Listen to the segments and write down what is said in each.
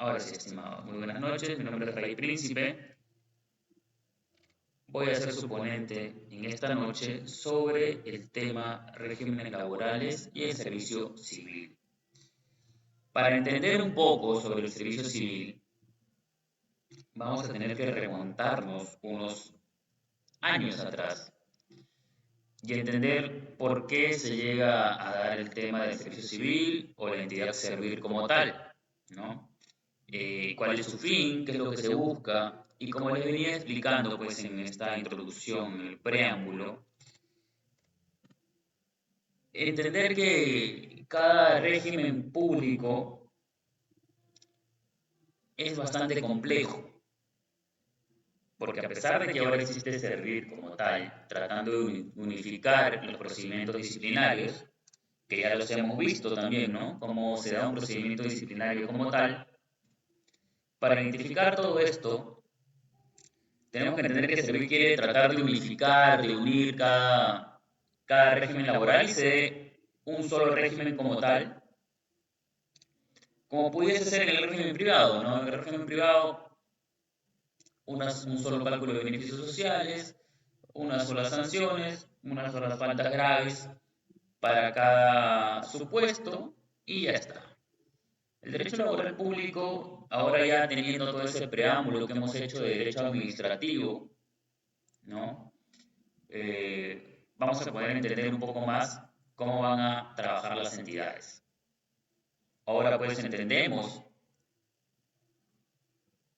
Ahora sí, estimado. Muy buenas noches. Mi nombre es Rey Príncipe. Voy a ser su ponente en esta noche sobre el tema regímenes laborales y el servicio civil. Para entender un poco sobre el servicio civil, vamos a tener que remontarnos unos años atrás y entender por qué se llega a dar el tema del servicio civil o la entidad servir como tal, ¿no? Cuál es su fin, qué es lo que se busca, y como les venía explicando pues en esta introducción, en el preámbulo, entender que cada régimen público es bastante complejo, porque a pesar de que ahora existe servir como tal, tratando de unificar los procedimientos disciplinarios, que ya los hemos visto también, ¿no? Cómo se da un procedimiento disciplinario como tal, para identificar todo esto tenemos que entender que Servir quiere tratar de unificar, de unir cada régimen laboral y se dé un solo régimen como tal, como pudiese ser en el régimen privado, ¿no? En el régimen privado, un solo cálculo de beneficios sociales, unas solas sanciones, unas solas faltas graves para cada supuesto y ya está. El derecho laboral público, ahora ya teniendo todo ese preámbulo que hemos hecho de derecho administrativo, ¿no? Vamos a poder entender un poco más cómo van a trabajar las entidades. Ahora pues entendemos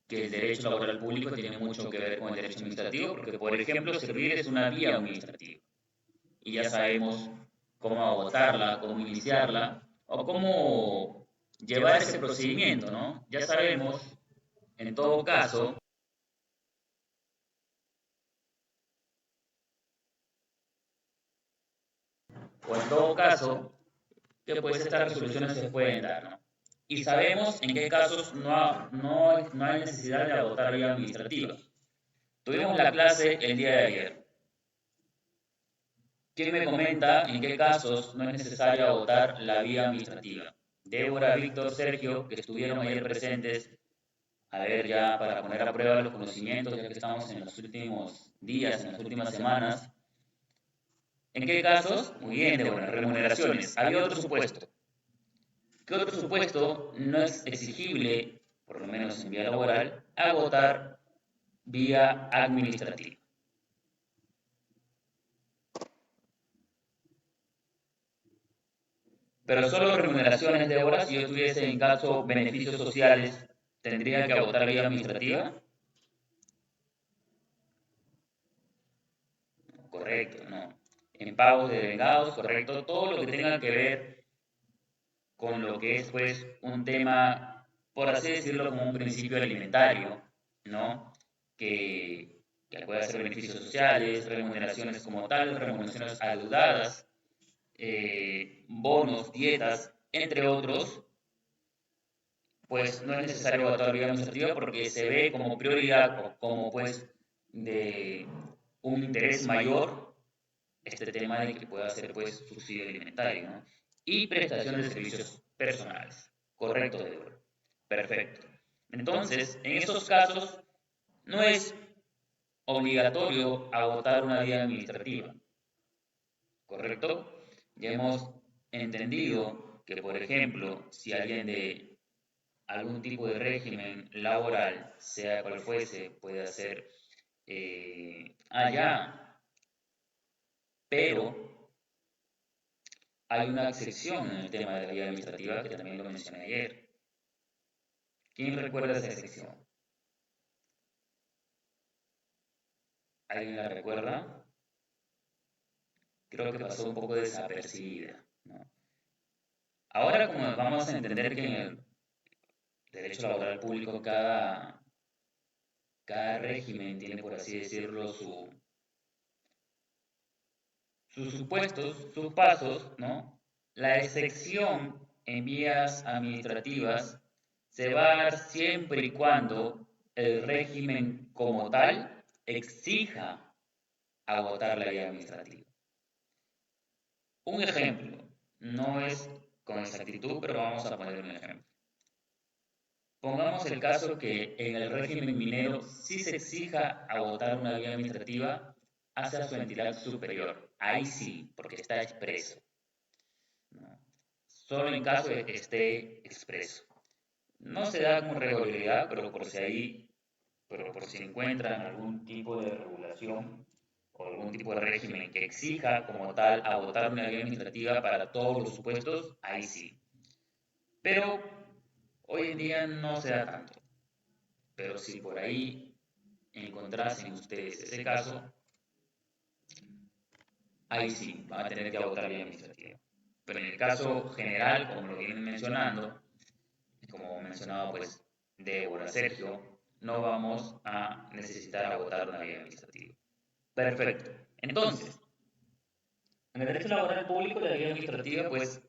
que el derecho laboral público tiene mucho que ver con el derecho administrativo, porque por ejemplo servir es una vía administrativa y ya sabemos cómo agotarla, cómo iniciarla o cómo llevar ese procedimiento, ¿no? Ya sabemos, en todo caso, que pues estas resoluciones se pueden dar, ¿no? Y sabemos en qué casos no hay necesidad de agotar vía administrativa. Tuvimos la clase el día de ayer. ¿Quién me comenta en qué casos no es necesario agotar la vía administrativa? Débora, Víctor, Sergio, que estuvieron ayer presentes, a ver ya para poner a prueba los conocimientos, ya que estamos en los últimos días, en las últimas semanas. ¿En qué casos? Muy bien, Débora, remuneraciones. Había otro supuesto. ¿Qué otro supuesto no es exigible, por lo menos en vía laboral, agotar vía administrativa? Pero solo remuneraciones de horas, si yo tuviese en caso beneficios sociales, tendría que agotar vía administrativa. Correcto, no. En pagos de vengados, correcto. Todo lo que tenga que ver con lo que es pues un tema, por así decirlo, como un principio alimentario, ¿no? Que puede ser beneficios sociales, remuneraciones como tal, remuneraciones adeudadas, bonos, dietas, entre otros, pues no es necesario agotar vía administrativa porque se ve como prioridad o como pues de un interés mayor este tema de que pueda ser pues subsidio alimentario, ¿no? Y prestación de servicios personales. Correcto, Débora. Perfecto. Entonces, en esos casos no es obligatorio agotar una vía administrativa, ¿correcto? Ya hemos entendido que, por ejemplo, si alguien de algún tipo de régimen laboral, sea cual fuese, puede hacer allá, pero hay una excepción en el tema de la vía administrativa que también lo mencioné ayer. ¿Quién recuerda esa excepción? ¿Alguien la recuerda? Creo que pasó un poco desapercibida, ¿no? Ahora, como vamos a entender que en el derecho laboral público cada régimen tiene, por así decirlo, sus supuestos, sus pasos, ¿no? La excepción en vías administrativas se va a dar siempre y cuando el régimen como tal exija agotar la vía administrativa. Un ejemplo, no es con exactitud, pero vamos a poner un ejemplo. Pongamos el caso que en el régimen minero sí se exija agotar una vía administrativa hacia su entidad superior. Ahí sí, porque está expreso, ¿no? Solo en caso de que esté expreso. No se da con regularidad, pero por si encuentran algún tipo de regulación o algún tipo de régimen que exija como tal agotar una vía administrativa para todos los supuestos, ahí sí. Pero hoy en día no se da tanto. Pero si por ahí encontrasen ustedes ese caso, ahí sí van a tener que agotar vía administrativa. Pero en el caso general, como lo vienen mencionando, como mencionaba pues Débora, Sergio, no vamos a necesitar agotar una vía administrativa. Perfecto. Entonces, en el derecho laboral público la vía administrativa pues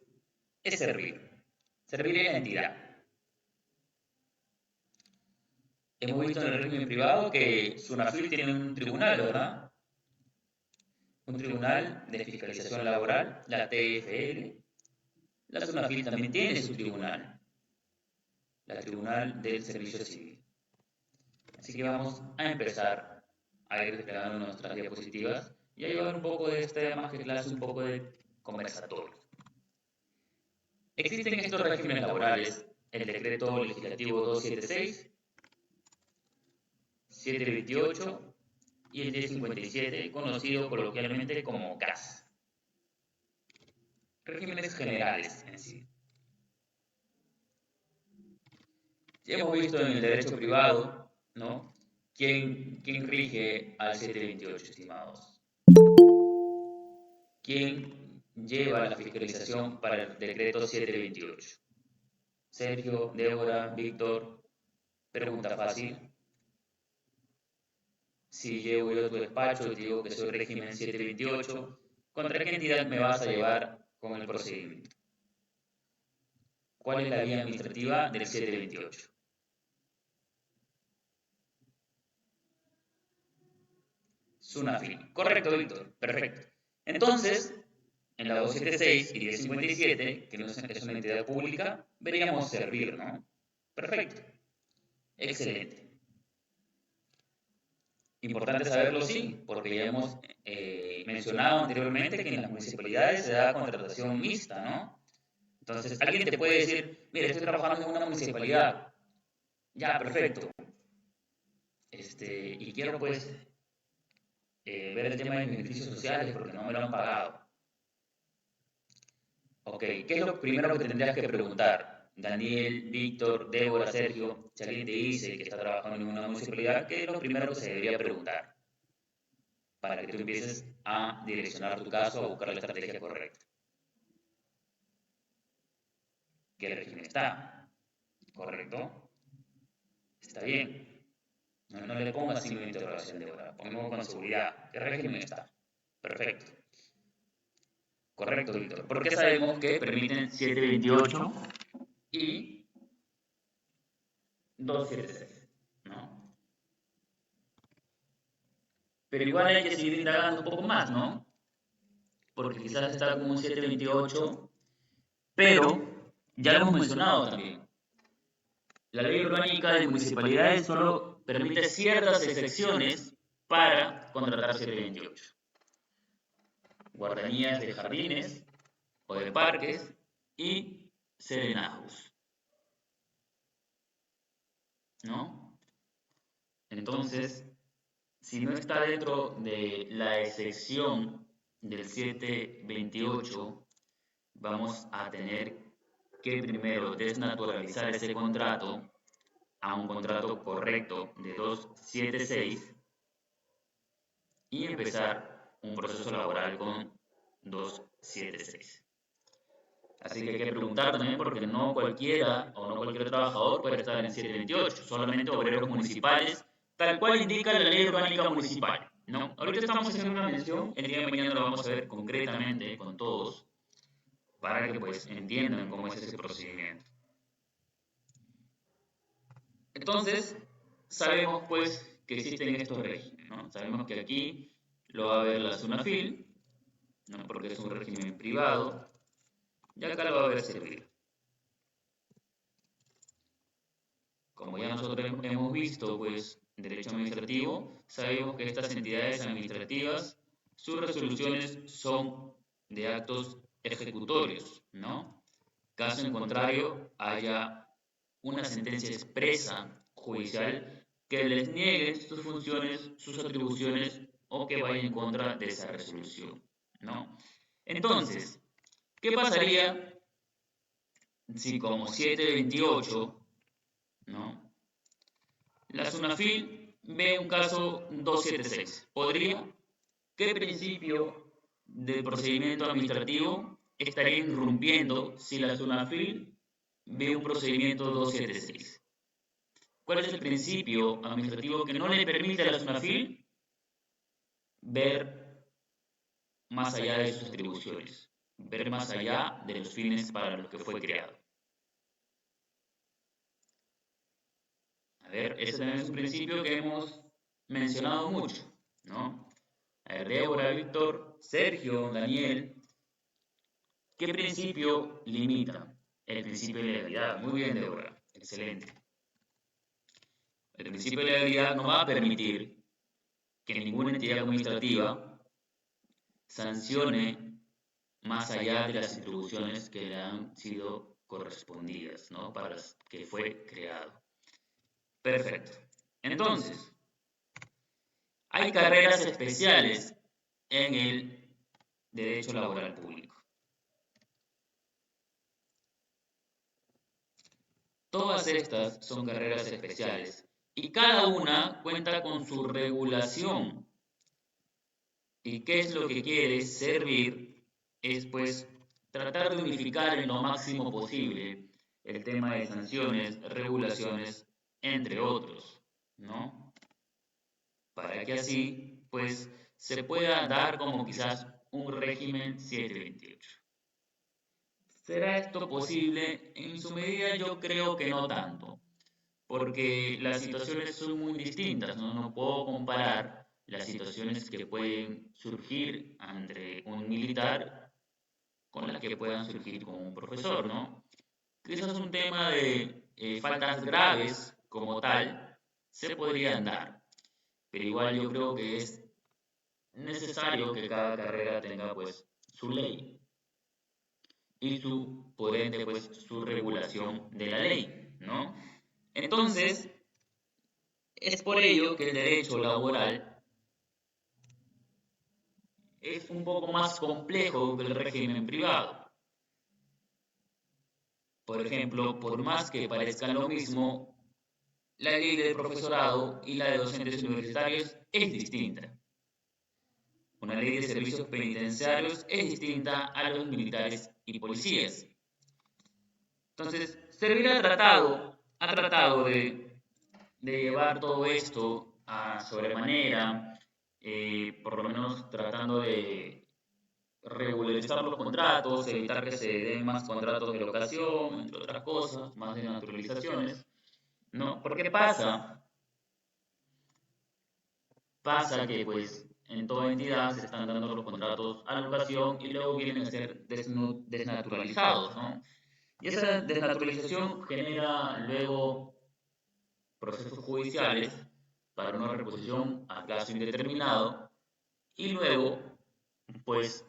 es servir. Servir en la entidad. Hemos visto en el régimen privado que SUNAFIL tiene un tribunal, ¿verdad? Un tribunal de fiscalización laboral, la TFL. La SUNAFIL también tiene su tribunal, la Tribunal del Servicio Civil. Así que vamos a empezar a ir desplegando nuestras diapositivas y a llevar un poco de este más que clase, un poco de conversatorio. Existen estos regímenes laborales, el decreto legislativo 276, 728 y el 1057, conocido coloquialmente como CAS. Regímenes generales en sí. Ya hemos visto en el derecho privado, ¿no? ¿Quién rige al 728, estimados? ¿Quién lleva la fiscalización para el decreto 728? Sergio, Débora, Víctor, pregunta fácil. Si llevo yo tu despacho, te digo que soy régimen 728, ¿contra qué entidad me vas a llevar con el procedimiento? ¿Cuál es la vía administrativa del 728? SUNAFIL. Correcto, Víctor. Perfecto. Entonces, en la 276 y 1057, que no es una entidad pública, veríamos servir, ¿no? Perfecto. Excelente. Importante saberlo, sí, porque ya hemos mencionado anteriormente que en las municipalidades se da contratación mixta, ¿no? Entonces, alguien te puede decir, mira, estoy trabajando en una municipalidad. Ya, perfecto. Y quiero, pues, ver el tema de mis beneficios sociales porque no me lo han pagado. Ok, ¿qué es lo primero que tendrías que preguntar? Daniel, Víctor, Débora, Sergio, si alguien te dice que está trabajando en una municipalidad, ¿qué es lo primero que se debería preguntar? Para que tú empieces a direccionar tu caso, a buscar la estrategia correcta. ¿Qué régimen está? ¿Correcto? Está bien. No le pongas signo de interrogación, Débora. Pongo con seguridad. ¿Qué régimen está? Perfecto. Correcto, Víctor. ¿Por qué sabemos que permiten 728 y 276? ¿No? Pero igual hay que seguir indagando un poco más, ¿no? Porque quizás está como un 728, pero ya lo hemos mencionado también. La ley orgánica de municipalidades solo permite ciertas excepciones para contratar 728. Guardanías de jardines o de parques y serenazgos, ¿no? Entonces, si no está dentro de la excepción del 728, vamos a tener que primero desnaturalizar ese contrato a un contrato correcto de 276 y empezar un proceso laboral con 276. Así que hay que preguntar también porque no cualquiera o no cualquier trabajador puede estar en 728, solamente obreros municipales, tal cual indica la ley orgánica municipal, ¿no? Ahorita estamos haciendo una mención, el día de mañana lo vamos a ver concretamente con todos, para que pues entiendan cómo es ese procedimiento. Entonces, sabemos pues que existen estos regímenes, ¿no? Sabemos que aquí lo va a ver la SUNAFIL, ¿no? Porque es un régimen privado, y acá lo va a ver servir. como ya nosotros hemos visto, pues, derecho administrativo, sabemos que estas entidades administrativas, sus resoluciones son de actos ejecutorios, ¿no? Caso en contrario, haya una sentencia expresa judicial que les niegue sus funciones, sus atribuciones o que vaya en contra de esa resolución, ¿no? Entonces, ¿qué pasaría si como 728, ¿no? La SUNAFIL ve un caso 276? ¿Podría? ¿Qué principio del procedimiento administrativo estaría irrumpiendo si la SUNAFIL ve un procedimiento 276? ¿Cuál es el principio administrativo que no le permite a la SUNAFIL ver más allá de sus atribuciones, ver más allá de los fines para los que fue creado? A ver, ese también es un principio que hemos mencionado mucho, ¿no? A ver, Débora, Víctor, Sergio, Daniel, ¿qué principio limita? El principio de legalidad. Muy bien, Débora, excelente. El principio de legalidad no va a permitir que ninguna entidad administrativa sancione más allá de las atribuciones que le han sido correspondidas, ¿no? Para las que fue creado. Perfecto. Entonces, hay carreras especiales en el derecho laboral público. Todas estas son carreras especiales y cada una cuenta con su regulación. ¿Y qué es lo que quiere servir? Es pues tratar de unificar en lo máximo posible el tema de sanciones, regulaciones, entre otros, ¿no? Para que así pues se pueda dar como quizás un régimen 728. ¿Será esto posible? En su medida yo creo que no tanto, porque las situaciones son muy distintas, ¿no? No puedo comparar las situaciones que pueden surgir entre un militar con las que puedan surgir con un profesor, ¿no? Quizás un tema de faltas graves como tal se podrían dar, pero igual yo creo que es necesario que cada carrera tenga pues su ley y su, por ende, pues su regulación de la ley, ¿no? Entonces, es por ello que el derecho laboral es un poco más complejo que el régimen privado. Por ejemplo, por más que parezcan lo mismo, la ley del profesorado y la de docentes universitarios es distinta. Una ley de servicios penitenciarios es distinta a los militares y policías. Entonces, Servir ha tratado de llevar todo esto a sobremanera, por lo menos tratando de regularizar los contratos, evitar que se den más contratos de locación, entre otras cosas, más de naturalizaciones, ¿no? Porque pasa que pues en toda entidad se están dando los contratos a locación y luego vienen a ser desnaturalizados, ¿no? Y esa desnaturalización genera luego procesos judiciales para una reposición a plazo indeterminado y luego, pues,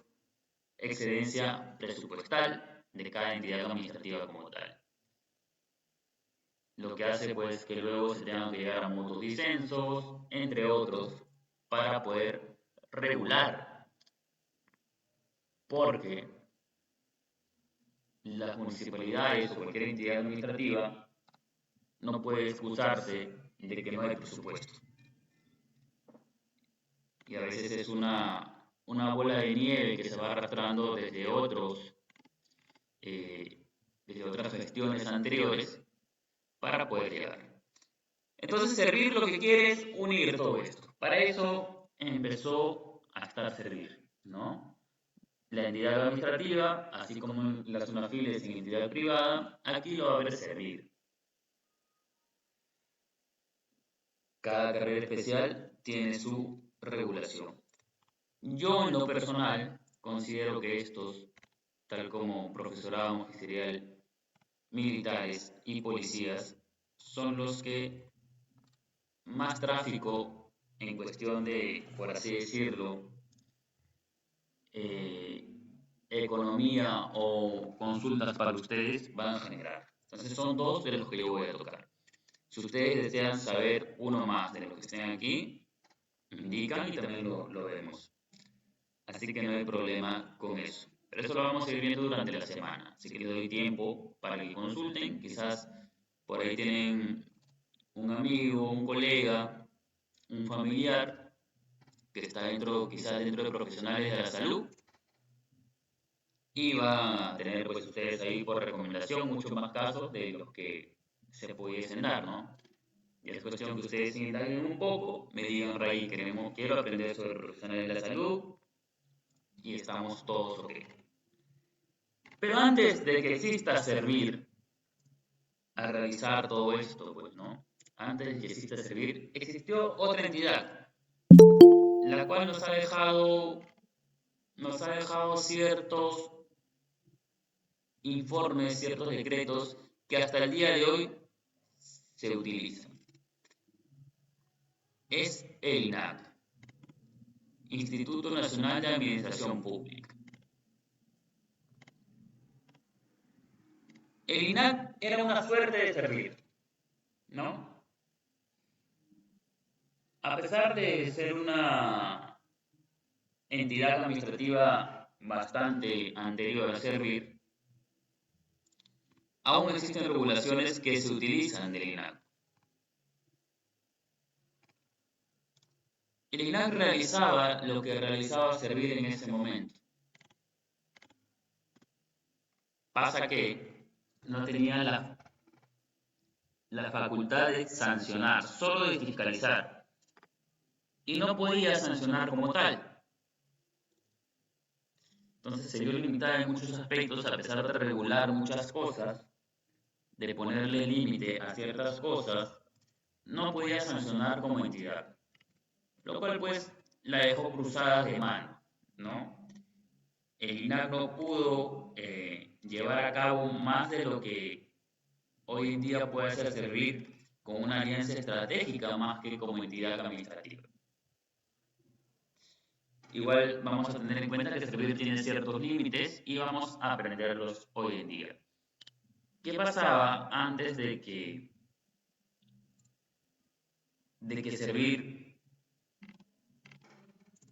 excedencia presupuestal de cada entidad administrativa como tal. Lo que hace, pues, que luego se tengan que llegar a mutuos disensos, entre otros, para poder regular, porque las municipalidades o cualquier entidad administrativa no puede excusarse de que no hay presupuesto. Y a veces es una bola de nieve que se va arrastrando eh, desde otras gestiones anteriores para poder llegar. Entonces, Servir lo que quiere es unir todo esto. Para eso empezó a estar Servir, ¿no? La entidad administrativa, así como la SUNAFIL es en entidad privada, aquí lo va a haber Servir. Cada carrera especial tiene su regulación. Yo, en lo personal, considero que estos, tal como profesorado magisterial, militares y policías, son los que más tráfico en cuestión de, por así decirlo, eh, economía o consultas para ustedes van a generar. Entonces son dos de los que yo voy a tocar. Si ustedes desean saber uno más de los que estén aquí, indican y también lo vemos. Así que no hay problema con eso. Pero eso lo vamos a ir viendo durante la semana. Así que les doy tiempo para que consulten. Quizás por ahí tienen un amigo, un colega, un familiar que está dentro, quizás dentro de profesionales de la salud y van a tener pues ustedes ahí por recomendación muchos más casos de los que se pudiesen dar, ¿no? Y es cuestión que ustedes se indaguen un poco, me digan, Ray, quiero aprender sobre profesionales de la salud y estamos todos ok. Pero antes de que exista Servir a realizar todo esto, pues, ¿no? Antes de que exista Servir, existió otra entidad, la cual nos ha dejado ciertos informes, ciertos decretos que hasta el día de hoy se utilizan. Es el INAC, Instituto Nacional de Administración Pública. El INAC era una suerte de Servir, ¿no? A pesar de ser una entidad administrativa bastante anterior a Servir, aún existen regulaciones que se utilizan del INAC. El INAC realizaba lo que realizaba Servir en ese momento. Pasa que no tenía la facultad de sancionar, solo de fiscalizar. Y no podía sancionar como tal. Entonces se vio limitada en muchos aspectos, a pesar de regular muchas cosas, de ponerle límite a ciertas cosas, no podía sancionar como entidad. Lo cual pues la dejó cruzada de mano, ¿no? El INAC no pudo llevar a cabo más de lo que hoy en día puede hacer Servir con una alianza estratégica más que como entidad administrativa. Igual vamos a tener en cuenta que Servir tiene ciertos límites y vamos a aprenderlos hoy en día. ¿Qué pasaba antes de que Servir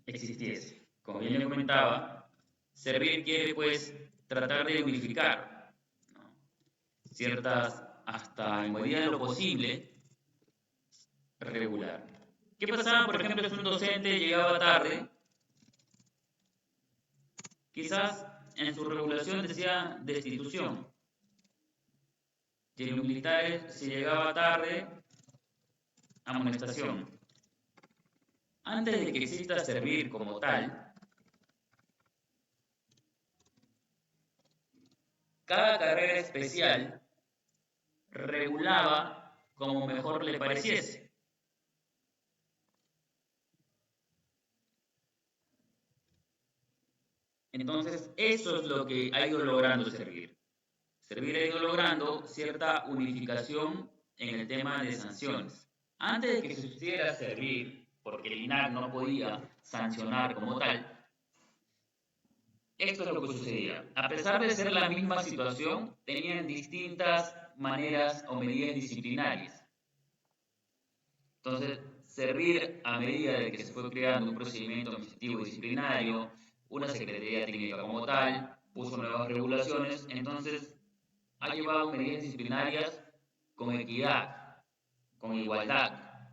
existiese? Como bien le comentaba, Servir quiere pues tratar de unificar, ¿no? Ciertas, hasta en medida de lo posible, regular. ¿Qué pasaba, por ejemplo, si un docente llegaba tarde? Quizás en su regulación decía destitución. Y en los militares, si llegaba tarde, amonestación. Antes de que exista Servir como tal, cada carrera especial regulaba como mejor le pareciese. Entonces, eso es lo que ha ido logrando Servir. Servir ha ido logrando cierta unificación en el tema de sanciones. Antes de que sucediera Servir, porque el INAC no podía sancionar como tal, esto es lo que sucedía. A pesar de ser la misma situación, tenían distintas maneras o medidas disciplinarias. Entonces, Servir a medida de que se fue creando un procedimiento administrativo disciplinario, una secretaría técnica como tal, puso nuevas regulaciones, entonces ha llevado medidas disciplinarias con equidad, con igualdad.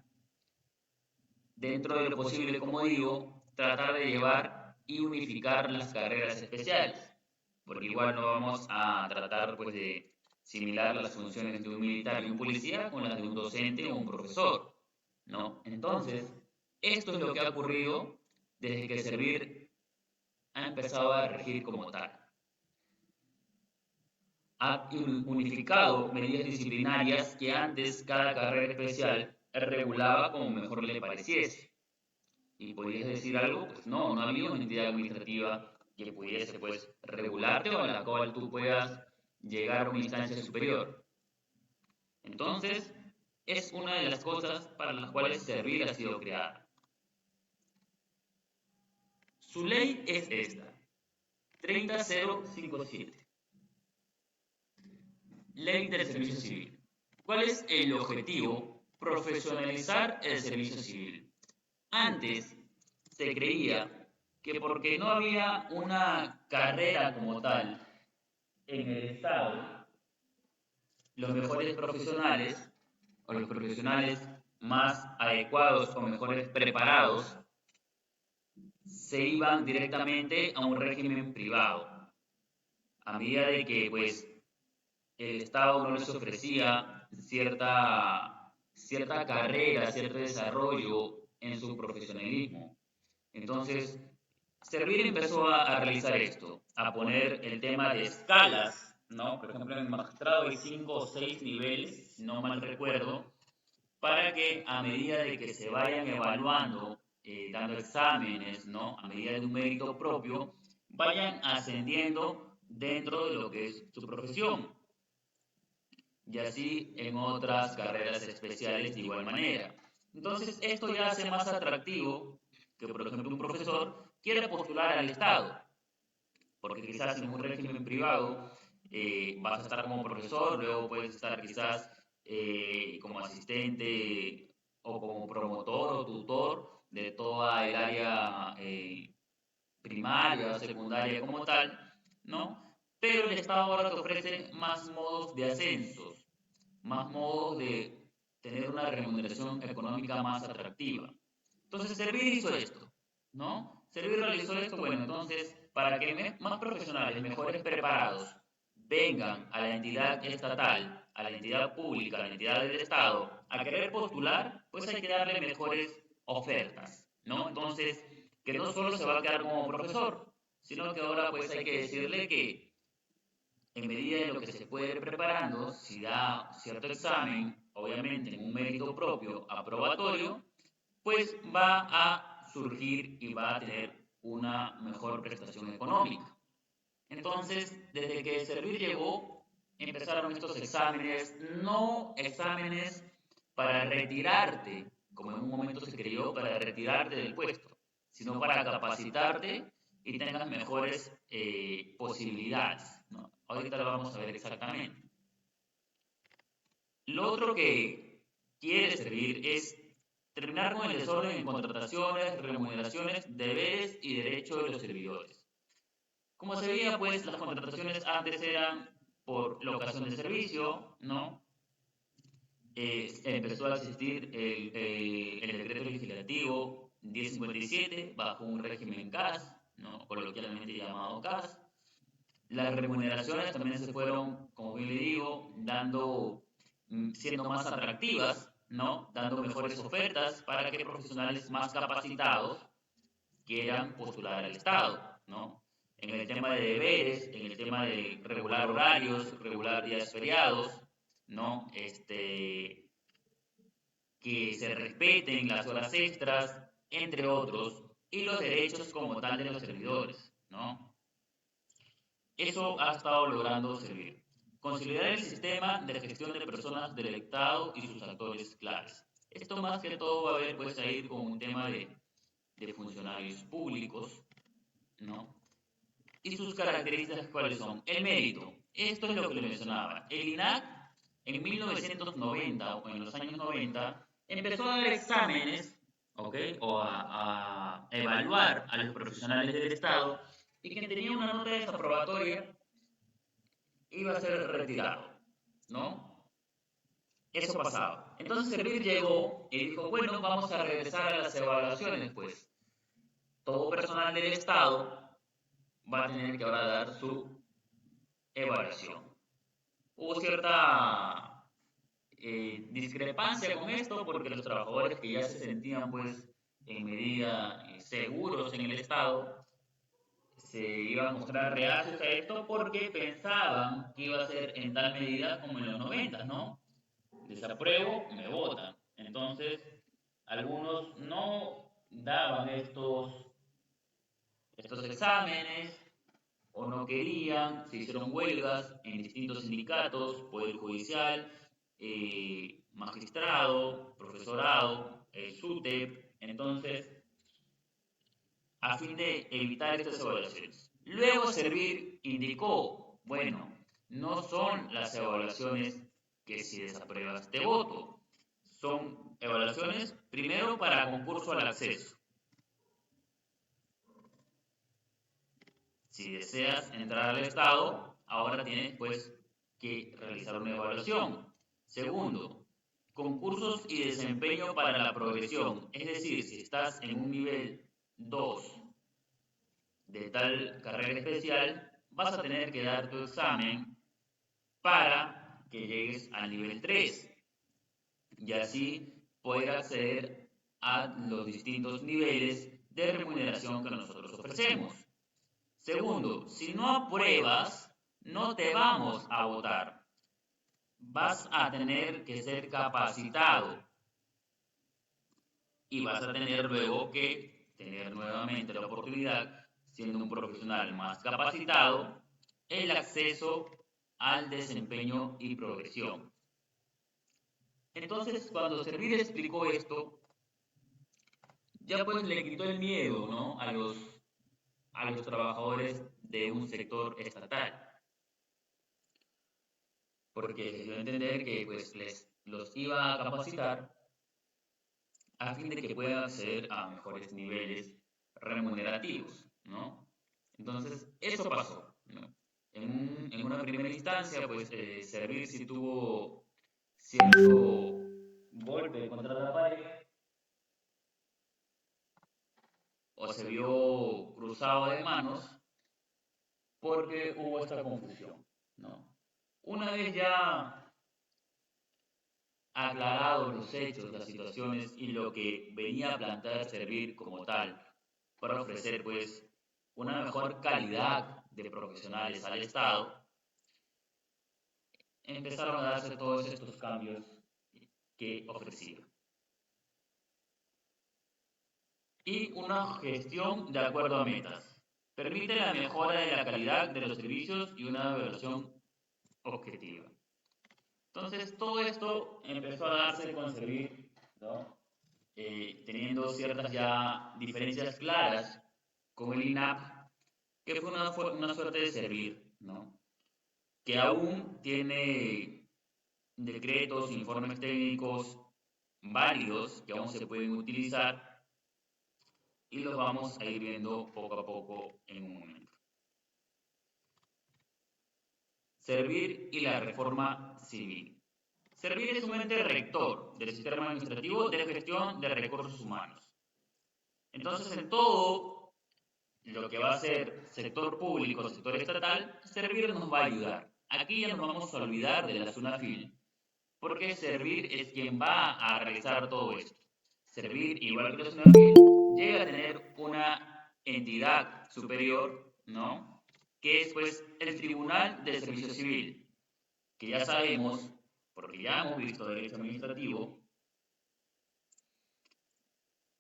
Dentro de lo posible, como digo, tratar de llevar y unificar las carreras especiales, porque igual no vamos a tratar pues de similar las funciones de un militar y un policía con las de un docente o un profesor, ¿no? Entonces, esto es lo que ha ocurrido desde que Servir ha empezado a regir como tal. Ha unificado medidas disciplinarias que antes cada carrera especial regulaba como mejor le pareciese. ¿Y podrías decir algo? Pues no, no había una entidad administrativa que pudiese pues regularte o a la cual tú puedas llegar a una instancia superior. Entonces, es una de las cosas para las cuales Servir ha sido creada. Su ley es esta, 30057, Ley del Servicio Civil. ¿Cuál es el objetivo? Profesionalizar el servicio civil. Antes se creía que porque no había una carrera como tal en el Estado, los mejores profesionales o los profesionales más adecuados o mejores preparados se iban directamente a un régimen privado. A medida de que pues el Estado no les ofrecía cierta carrera, cierto desarrollo en su profesionalismo. Entonces, Servir empezó a realizar esto, a poner el tema de escalas, ¿no? Por ejemplo, en el magistrado hay 5 o 6 niveles, si no mal recuerdo, para que a medida de que se vayan evaluando, dando exámenes, ¿no? A medida de un mérito propio, vayan ascendiendo dentro de lo que es su profesión. Y así en otras carreras especiales de igual manera. Entonces, esto ya hace más atractivo que, por ejemplo, un profesor quiera postular al Estado, porque quizás en un régimen privado vas a estar como profesor, luego puedes estar quizás como asistente o como promotor o tutor de toda el área primaria o secundaria como tal, ¿no? Pero el Estado ahora te ofrece más modos de ascensos, más modos de tener una remuneración económica más atractiva. Entonces, Servir hizo esto, ¿no? Servir realizó esto, bueno, entonces, para que más profesionales, mejores preparados, vengan a la entidad estatal, a la entidad pública, a la entidad del Estado, a querer postular, pues hay que darle mejores ofertas, ¿no? Entonces, que no solo se va a quedar como profesor, sino que ahora pues hay que decirle que en medida de lo que se puede ir preparando, si da cierto examen, obviamente en un mérito propio aprobatorio, pues va a surgir y va a tener una mejor prestación económica. Entonces, desde que Servir llegó, empezaron estos exámenes, no exámenes para retirarte, como en un momento se creyó, para retirarte del puesto, sino para capacitarte y tengas mejores posibilidades, ¿no? Ahorita lo vamos a ver exactamente. Lo otro que quiere Servir es terminar con el desorden en contrataciones, remuneraciones, deberes y derechos de los servidores. Como se veía, pues las contrataciones antes eran por locación de servicio, ¿no? Empezó a existir el decreto legislativo 1057 bajo un régimen CAS, ¿no? Coloquialmente llamado CAS. Las remuneraciones también se fueron, como bien le digo, siendo más atractivas, ¿no? Dando mejores ofertas para que profesionales más capacitados quieran postular al Estado, ¿no? En el tema de deberes, en el tema de regular horarios, regular días feriados, ¿no? Que se respeten las horas extras, entre otros, y los derechos como tal de los servidores, ¿no? Eso ha estado logrando Servir. Consolidar el sistema de gestión de personas del Estado y sus actores claves. Esto más que todo va a ver pues a ir con un tema de funcionarios públicos, ¿no? Y sus características, ¿cuáles son? El mérito. Esto es lo que le mencionaba. El INAC, en 1990 o en los años 90, empezó a dar exámenes, ¿ok? O a evaluar a los profesionales del Estado y quien tenía una nota desaprobatoria iba a ser retirado, ¿no? Eso pasaba. Entonces Servir llegó y dijo, bueno, vamos a regresar a las evaluaciones, pues. Todo personal del Estado va a tener que ahora dar su evaluación. Hubo cierta discrepancia con esto porque los trabajadores que ya se sentían pues en medida seguros en el Estado se iban a mostrar reacios a esto porque pensaban que iba a ser en tal medida como en los 90, ¿no? Desapruebo, me votan. Entonces, algunos no daban estos exámenes o no querían, se hicieron huelgas en distintos sindicatos, Poder Judicial, magistrado, profesorado, el SUTEP. Entonces, a fin de evitar estas evaluaciones. Luego Servir indicó, bueno, no son las evaluaciones que si desapruebas te voto, son evaluaciones primero para concurso al acceso. Si deseas entrar al Estado, ahora tienes pues que realizar una evaluación. Segundo, concursos y desempeño para la progresión, es decir, si estás en un nivel 2 de tal carrera especial, vas a tener que dar tu examen para que llegues al nivel 3 y así poder acceder a los distintos niveles de remuneración que nosotros ofrecemos. Segundo, si no apruebas, no te vamos a votar. Vas a tener que ser capacitado y vas a tener luego que tener nuevamente la oportunidad, siendo un profesional más capacitado, el acceso al desempeño y progresión. Entonces, cuando Servir explicó esto, ya pues le quitó el miedo, ¿no?, a los trabajadores de un sector estatal, porque les dio a entender que pues los iba a capacitar a fin de que puedan acceder a mejores niveles remunerativos, ¿no? Entonces, eso pasó, ¿no? En una primera instancia, pues Servir sí tuvo cierto golpe contra la pared o se vio cruzado de manos porque hubo esta confusión, ¿no? Una vez ya aclarados los hechos, las situaciones y lo que venía a plantear Servir como tal, para ofrecer pues una mejor calidad de profesionales al Estado, empezaron a darse todos estos cambios que ofrecía. Y una gestión de acuerdo a metas. Permite la mejora de la calidad de los servicios y una evaluación objetiva. Entonces, todo esto empezó a darse con Servir, ¿no?, teniendo ciertas ya diferencias claras con el INAP, que fue una suerte de Servir, ¿no?, que aún tiene decretos, informes técnicos válidos que aún se pueden utilizar y los vamos a ir viendo poco a poco en un momento. Servir y la reforma civil. Servir es un ente rector del sistema administrativo de gestión de recursos humanos. Entonces, en todo lo que va a ser sector público, sector estatal, Servir nos va a ayudar. Aquí ya nos vamos a olvidar de la SUNAFIL, porque Servir es quien va a realizar todo esto. Servir, igual que la SUNAFIL, llega a tener una entidad superior, ¿no?, que es pues el Tribunal de Servicio Civil, que ya sabemos, porque ya hemos visto derecho administrativo,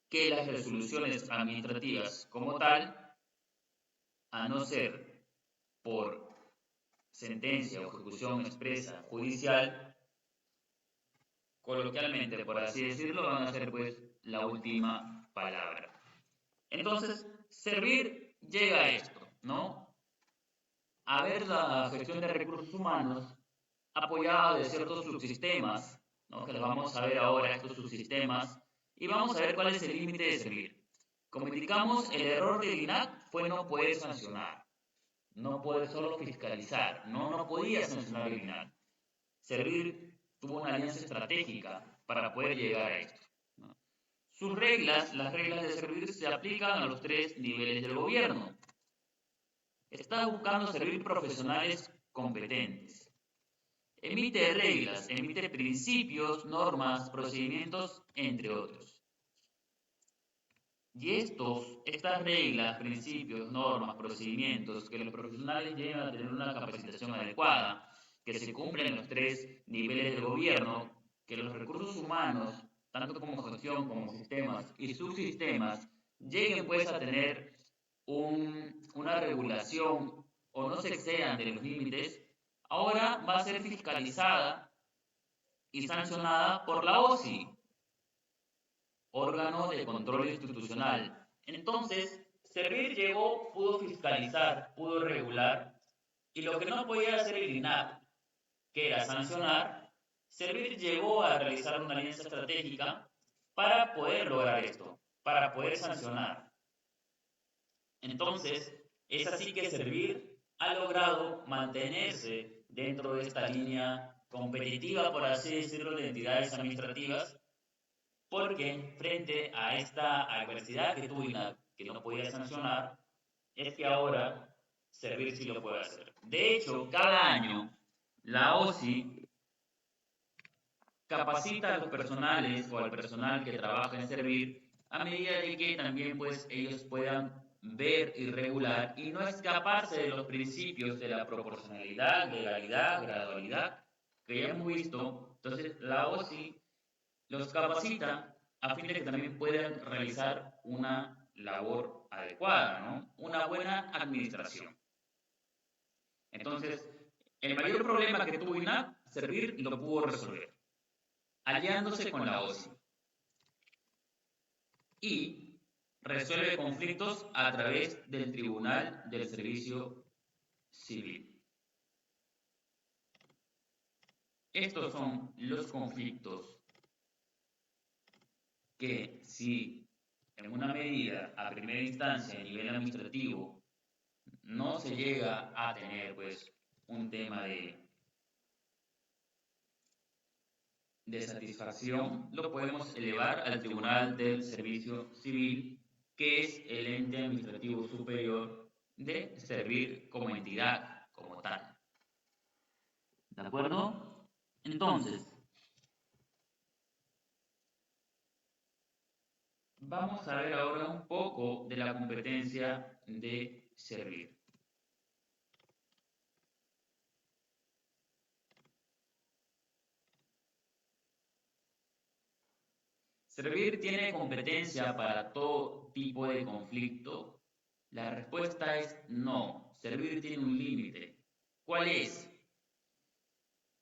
que las resoluciones administrativas como tal, a no ser por sentencia o ejecución expresa judicial, coloquialmente, por así decirlo, van a ser pues la última palabra. Entonces, Servir llega a esto, ¿no?, a ver la gestión de recursos humanos apoyada de ciertos subsistemas, ¿no?, que los vamos a ver ahora, estos subsistemas, y vamos a ver cuál es el límite de Servir. Como indicamos, el error del INAC fue no poder sancionar, no poder solo fiscalizar, no podía sancionar el INAC. Servir tuvo una alianza estratégica para poder llegar a esto, ¿no? Sus reglas, las reglas de Servir, se aplican a los 3 niveles del gobierno. Está buscando servir profesionales competentes. Emite reglas, emite principios, normas, procedimientos, entre otros. Y estas reglas, principios, normas, procedimientos, que los profesionales llegan a tener una capacitación adecuada, que se cumplen en los 3 niveles del gobierno, que los recursos humanos, tanto como gestión, como sistemas y subsistemas, lleguen pues a tener una regulación o no se excedan de los límites, ahora va a ser fiscalizada y sancionada por la OSI, órgano de control institucional. Entonces, Servir llegó, pudo fiscalizar, pudo regular, y lo que no podía hacer el INAP, que era sancionar, Servir llegó a realizar una alianza estratégica para poder lograr esto, para poder sancionar. Entonces, es así que Servir ha logrado mantenerse dentro de esta línea competitiva, por así decirlo, de entidades administrativas, porque frente a esta adversidad que tuvo INAP, que no podía sancionar, es que ahora Servir sí lo puede hacer. De hecho, cada año la OSI capacita a los personales o al personal que trabaja en Servir a medida de que también pues ellos puedan ver y regular y no escaparse de los principios de la proporcionalidad, legalidad, gradualidad que ya hemos visto. Entonces la OSI los capacita a fin de que también puedan realizar una labor adecuada, ¿no? Una buena administración. Entonces, el mayor problema que tuvo INAP, Servir lo pudo resolver, aliándose con la OSI. Y resuelve conflictos a través del Tribunal del Servicio Civil. Estos son los conflictos que si en una medida a primera instancia a nivel administrativo no se llega a tener pues un tema de satisfacción, lo podemos elevar al Tribunal del Servicio Civil, que es el ente administrativo superior de Servir como entidad, como tal. ¿De acuerdo? Entonces, vamos a ver ahora un poco de la competencia de Servir. ¿Servir tiene competencia para todo tipo de conflicto? La respuesta es no. Servir tiene un límite. ¿Cuál es?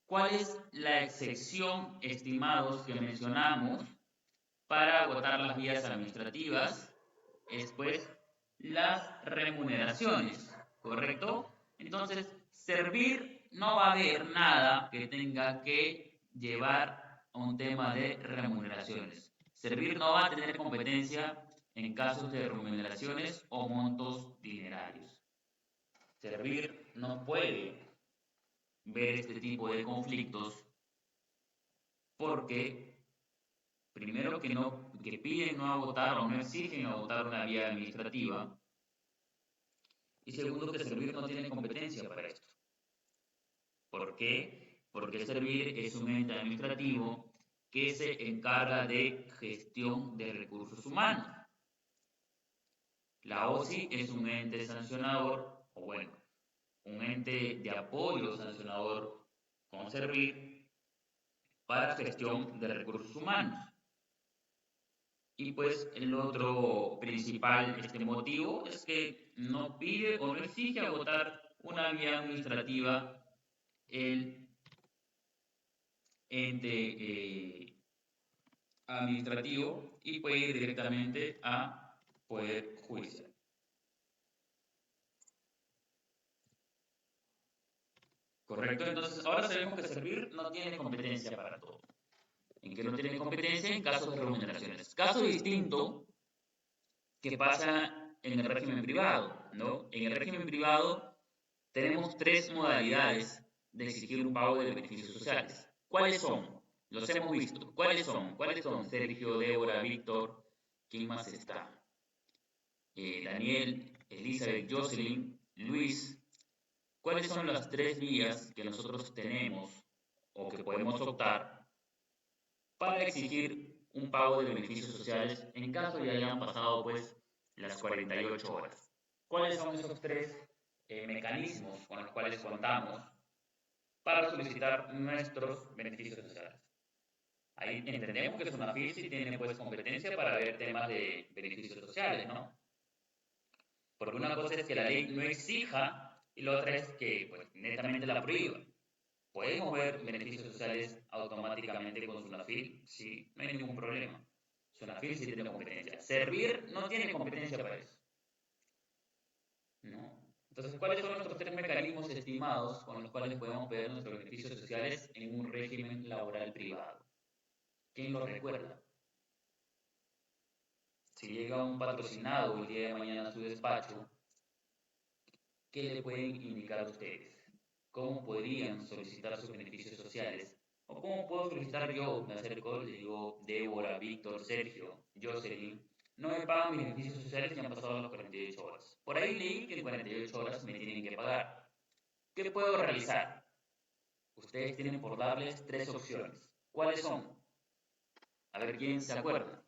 ¿Cuál es la excepción, estimados, que mencionamos para agotar las vías administrativas? Es pues las remuneraciones, ¿correcto? Entonces, Servir no va a haber nada que tenga que llevar a un tema de remuneraciones. Servir no va a tener competencia en casos de remuneraciones o montos dinerarios. Servir no puede ver este tipo de conflictos porque primero que no que piden no votar o no exigen a votar una vía administrativa y segundo que Servir no tiene competencia para esto. ¿Por qué? Porque Servir es un ente administrativo que se encarga de gestión de recursos humanos. La OSI es un ente sancionador, o bueno, un ente de apoyo sancionador con Servir para gestión de recursos humanos. Y pues el otro principal motivo es que no pide o no exige agotar una vía administrativa el ente administrativo y puede ir directamente a Poder Judicial. ¿Correcto? Entonces ahora sabemos que Servir no tiene competencia para todo. En que no tiene competencia en casos de remuneraciones. Caso distinto que pasa en el régimen privado, ¿no? En el régimen privado tenemos tres modalidades de exigir un pago de beneficios sociales. ¿Cuáles son? Los hemos visto. ¿Cuáles son? ¿Cuáles son? Sergio, Débora, Víctor, ¿quién más está? Daniel, Elizabeth, Jocelyn, Luis. ¿Cuáles son las tres vías que nosotros tenemos o que podemos optar para exigir un pago de beneficios sociales en caso de hayan pasado pues las 48 horas? ¿Cuáles son esos tres mecanismos con los cuales contamos para solicitar nuestros beneficios sociales? Ahí entendemos que es una FIS y tiene pues competencia para ver temas de beneficios sociales, ¿no? Porque una cosa es que la ley no exija y la otra es que pues netamente la prohíba. ¿Podemos mover beneficios sociales automáticamente con Sunafil? Sí, no hay ningún problema. Sunafil sí tiene competencia. Servir no tiene competencia para eso. ¿No? Entonces, ¿cuáles son nuestros tres mecanismos estimados con los cuales podemos pedir nuestros beneficios sociales en un régimen laboral privado? ¿Quién lo recuerda? Si llega un patrocinado el día de mañana a su despacho, ¿qué le pueden indicar a ustedes? ¿Cómo podrían solicitar sus beneficios sociales? ¿O cómo puedo solicitar yo? Me acerco, le digo, Débora, Víctor, Sergio, Jocelyn, no me pagan mis beneficios sociales y han pasado las 48 horas. Por ahí leí que en 48 horas me tienen que pagar. ¿Qué puedo realizar? Ustedes tienen por darles tres opciones. ¿Cuáles son? A ver quién se acuerda.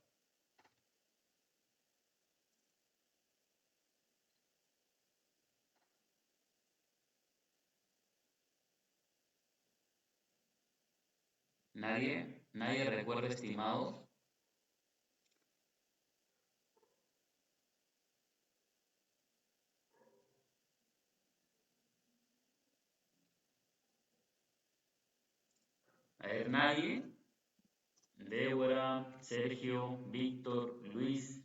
¿Nadie? ¿Nadie recuerda, estimados? A ver, nadie. Débora, Sergio, Víctor, Luis,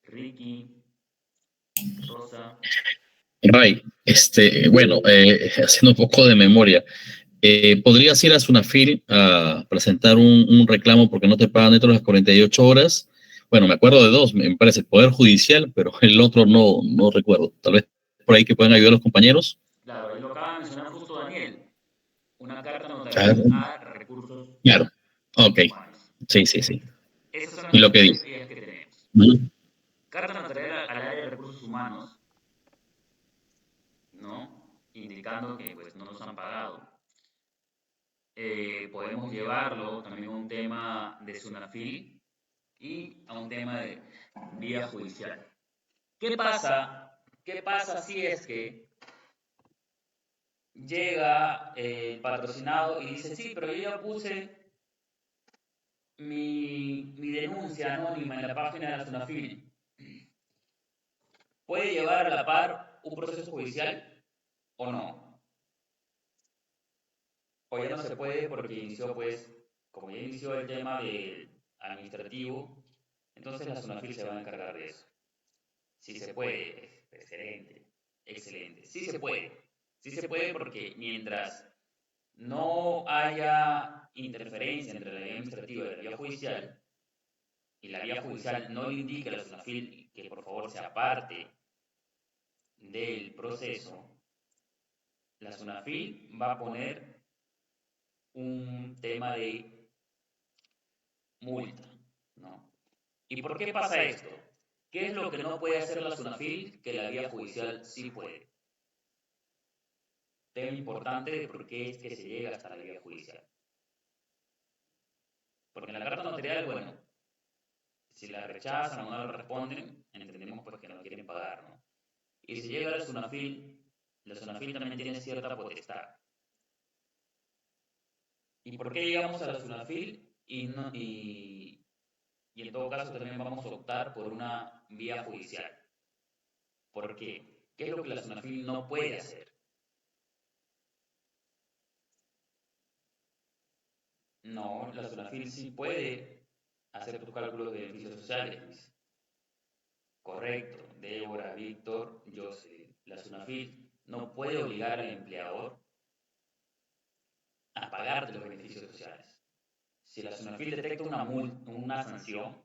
Ricky, Rosa. Ray, bueno, haciendo un poco de memoria, ¿podrías ir a Sunafil a presentar un reclamo porque no te pagan dentro de las 48 horas? Bueno, me acuerdo de dos, me parece, el Poder Judicial, pero el otro no recuerdo. Tal vez por ahí que puedan ayudar a los compañeros. Claro, ahí lo acaba de mencionar justo Daniel. Una carta Ah, notarial a recursos claro, ok, humanos. sí, sí, sí. Esas son Y lo las que tres dice. vías que tenemos. Ujú. Carta notarial al área de recursos humanos, ¿no? Indicando que pues no nos han pagado. Podemos llevarlo también a un tema de Sunafil y a un tema de vía judicial. ¿Qué pasa? ¿Qué pasa si es que llega el patrocinado y dice, sí, pero yo ya puse mi denuncia anónima en la página de la Sunafil? ¿Puede llevar a la par un proceso judicial o no? O ya no se puede porque inició, pues, como ya inició el tema del administrativo, entonces la Sunafil se va a encargar de eso. Sí se puede, excelente, excelente. Sí se puede porque mientras no haya interferencia entre la vía administrativa y la vía judicial, y la vía judicial no le indique a la SUNAFIL que por favor se aparte del proceso, la SUNAFIL va a poner un tema de multa, ¿no? ¿Y por qué pasa esto? ¿Qué es lo que no puede hacer la SUNAFIL que la vía judicial sí puede? Tema importante de por qué es que se llega hasta la vía judicial. Porque en la carta notarial, bueno, si la rechazan o no la responden, entendemos pues que no quieren pagar, ¿no? Y si llega la SUNAFIL también tiene cierta potestad. ¿Y por qué llegamos a la SUNAFIL y en todo caso también vamos a optar por una vía judicial? ¿Por qué? ¿Qué es lo que la SUNAFIL no puede hacer? No, la SUNAFIL sí puede hacer tus cálculos de beneficios sociales. Correcto, Débora, Víctor, yo sé. La SUNAFIL no puede obligar al empleador a pagarte los beneficios sociales. Si la SUNAFIL detecta una sanción,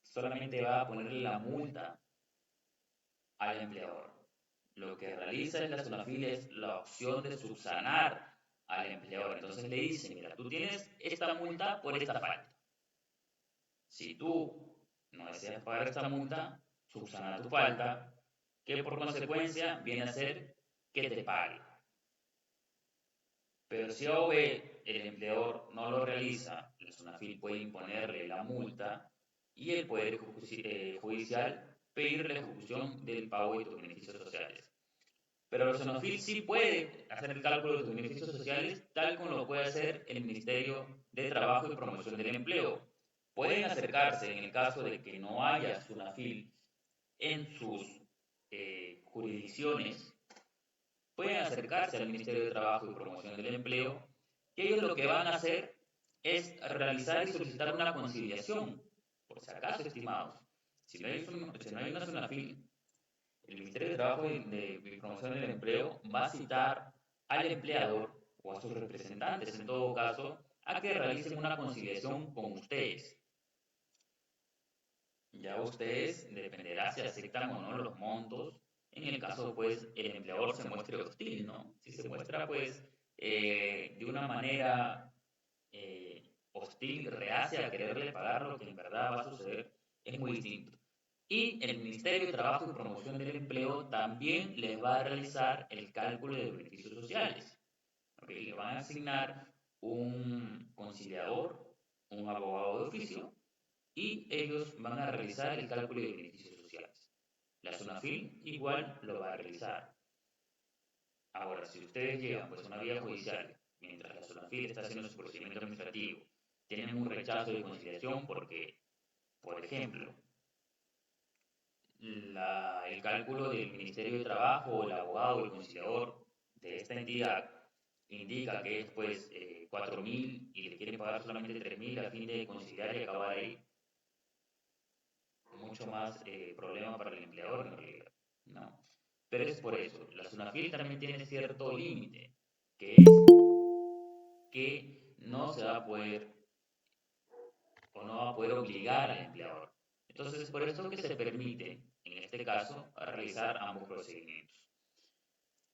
solamente va a ponerle la multa al empleador. Lo que realiza la SUNAFIL es la opción de subsanar al empleador. Entonces le dice, mira, tú tienes esta multa por esta falta. Si tú no deseas pagar esta multa, subsana tu falta, que por consecuencia viene a ser que te pague. Pero si A o B el empleador no lo realiza, la SUNAFIL puede imponerle la multa y el Poder Judicial pedirle la ejecución del pago de tus beneficios sociales. Pero la SUNAFIL sí puede hacer el cálculo de tus beneficios sociales tal como lo puede hacer el Ministerio de Trabajo y Promoción del Empleo. Pueden acercarse en el caso de que no haya SUNAFIL en sus jurisdicciones, pueden acercarse al Ministerio de Trabajo y Promoción del Empleo, que ellos lo que van a hacer es realizar y solicitar una conciliación. Por si acaso, estimados, si no hay una SUNAFIL, el Ministerio de Trabajo y Promoción del Empleo va a citar al empleador o a sus representantes, en todo caso, a que realicen una conciliación con ustedes. Ya ustedes dependerá si aceptan o no los montos. En el caso, pues, el empleador se muestre hostil, ¿no? Si se muestra, pues, de una manera hostil, reacia a quererle pagar lo que en verdad va a suceder, es muy distinto. Y el Ministerio de Trabajo y Promoción del Empleo también les va a realizar el cálculo de beneficios sociales. ¿Okay? Le van a asignar un conciliador, un abogado de oficio, y ellos van a realizar el cálculo de beneficios sociales. La SUNAFIL igual lo va a realizar. Ahora, si ustedes llegan pues, a una vía judicial, mientras la SUNAFIL está haciendo su procedimiento administrativo, tienen un rechazo de conciliación porque, por ejemplo, el cálculo del Ministerio de Trabajo o el abogado o el conciliador de esta entidad indica que es pues 4.000 y le quieren pagar solamente 3.000 a fin de conciliar y acabar ahí, mucho más problema para el empleador en realidad, ¿no? Pero es por eso, la SUNAFIL también tiene cierto límite, que es que no se va a poder o no va a poder obligar al empleador. Entonces es por eso que se permite, en este caso, realizar ambos procedimientos.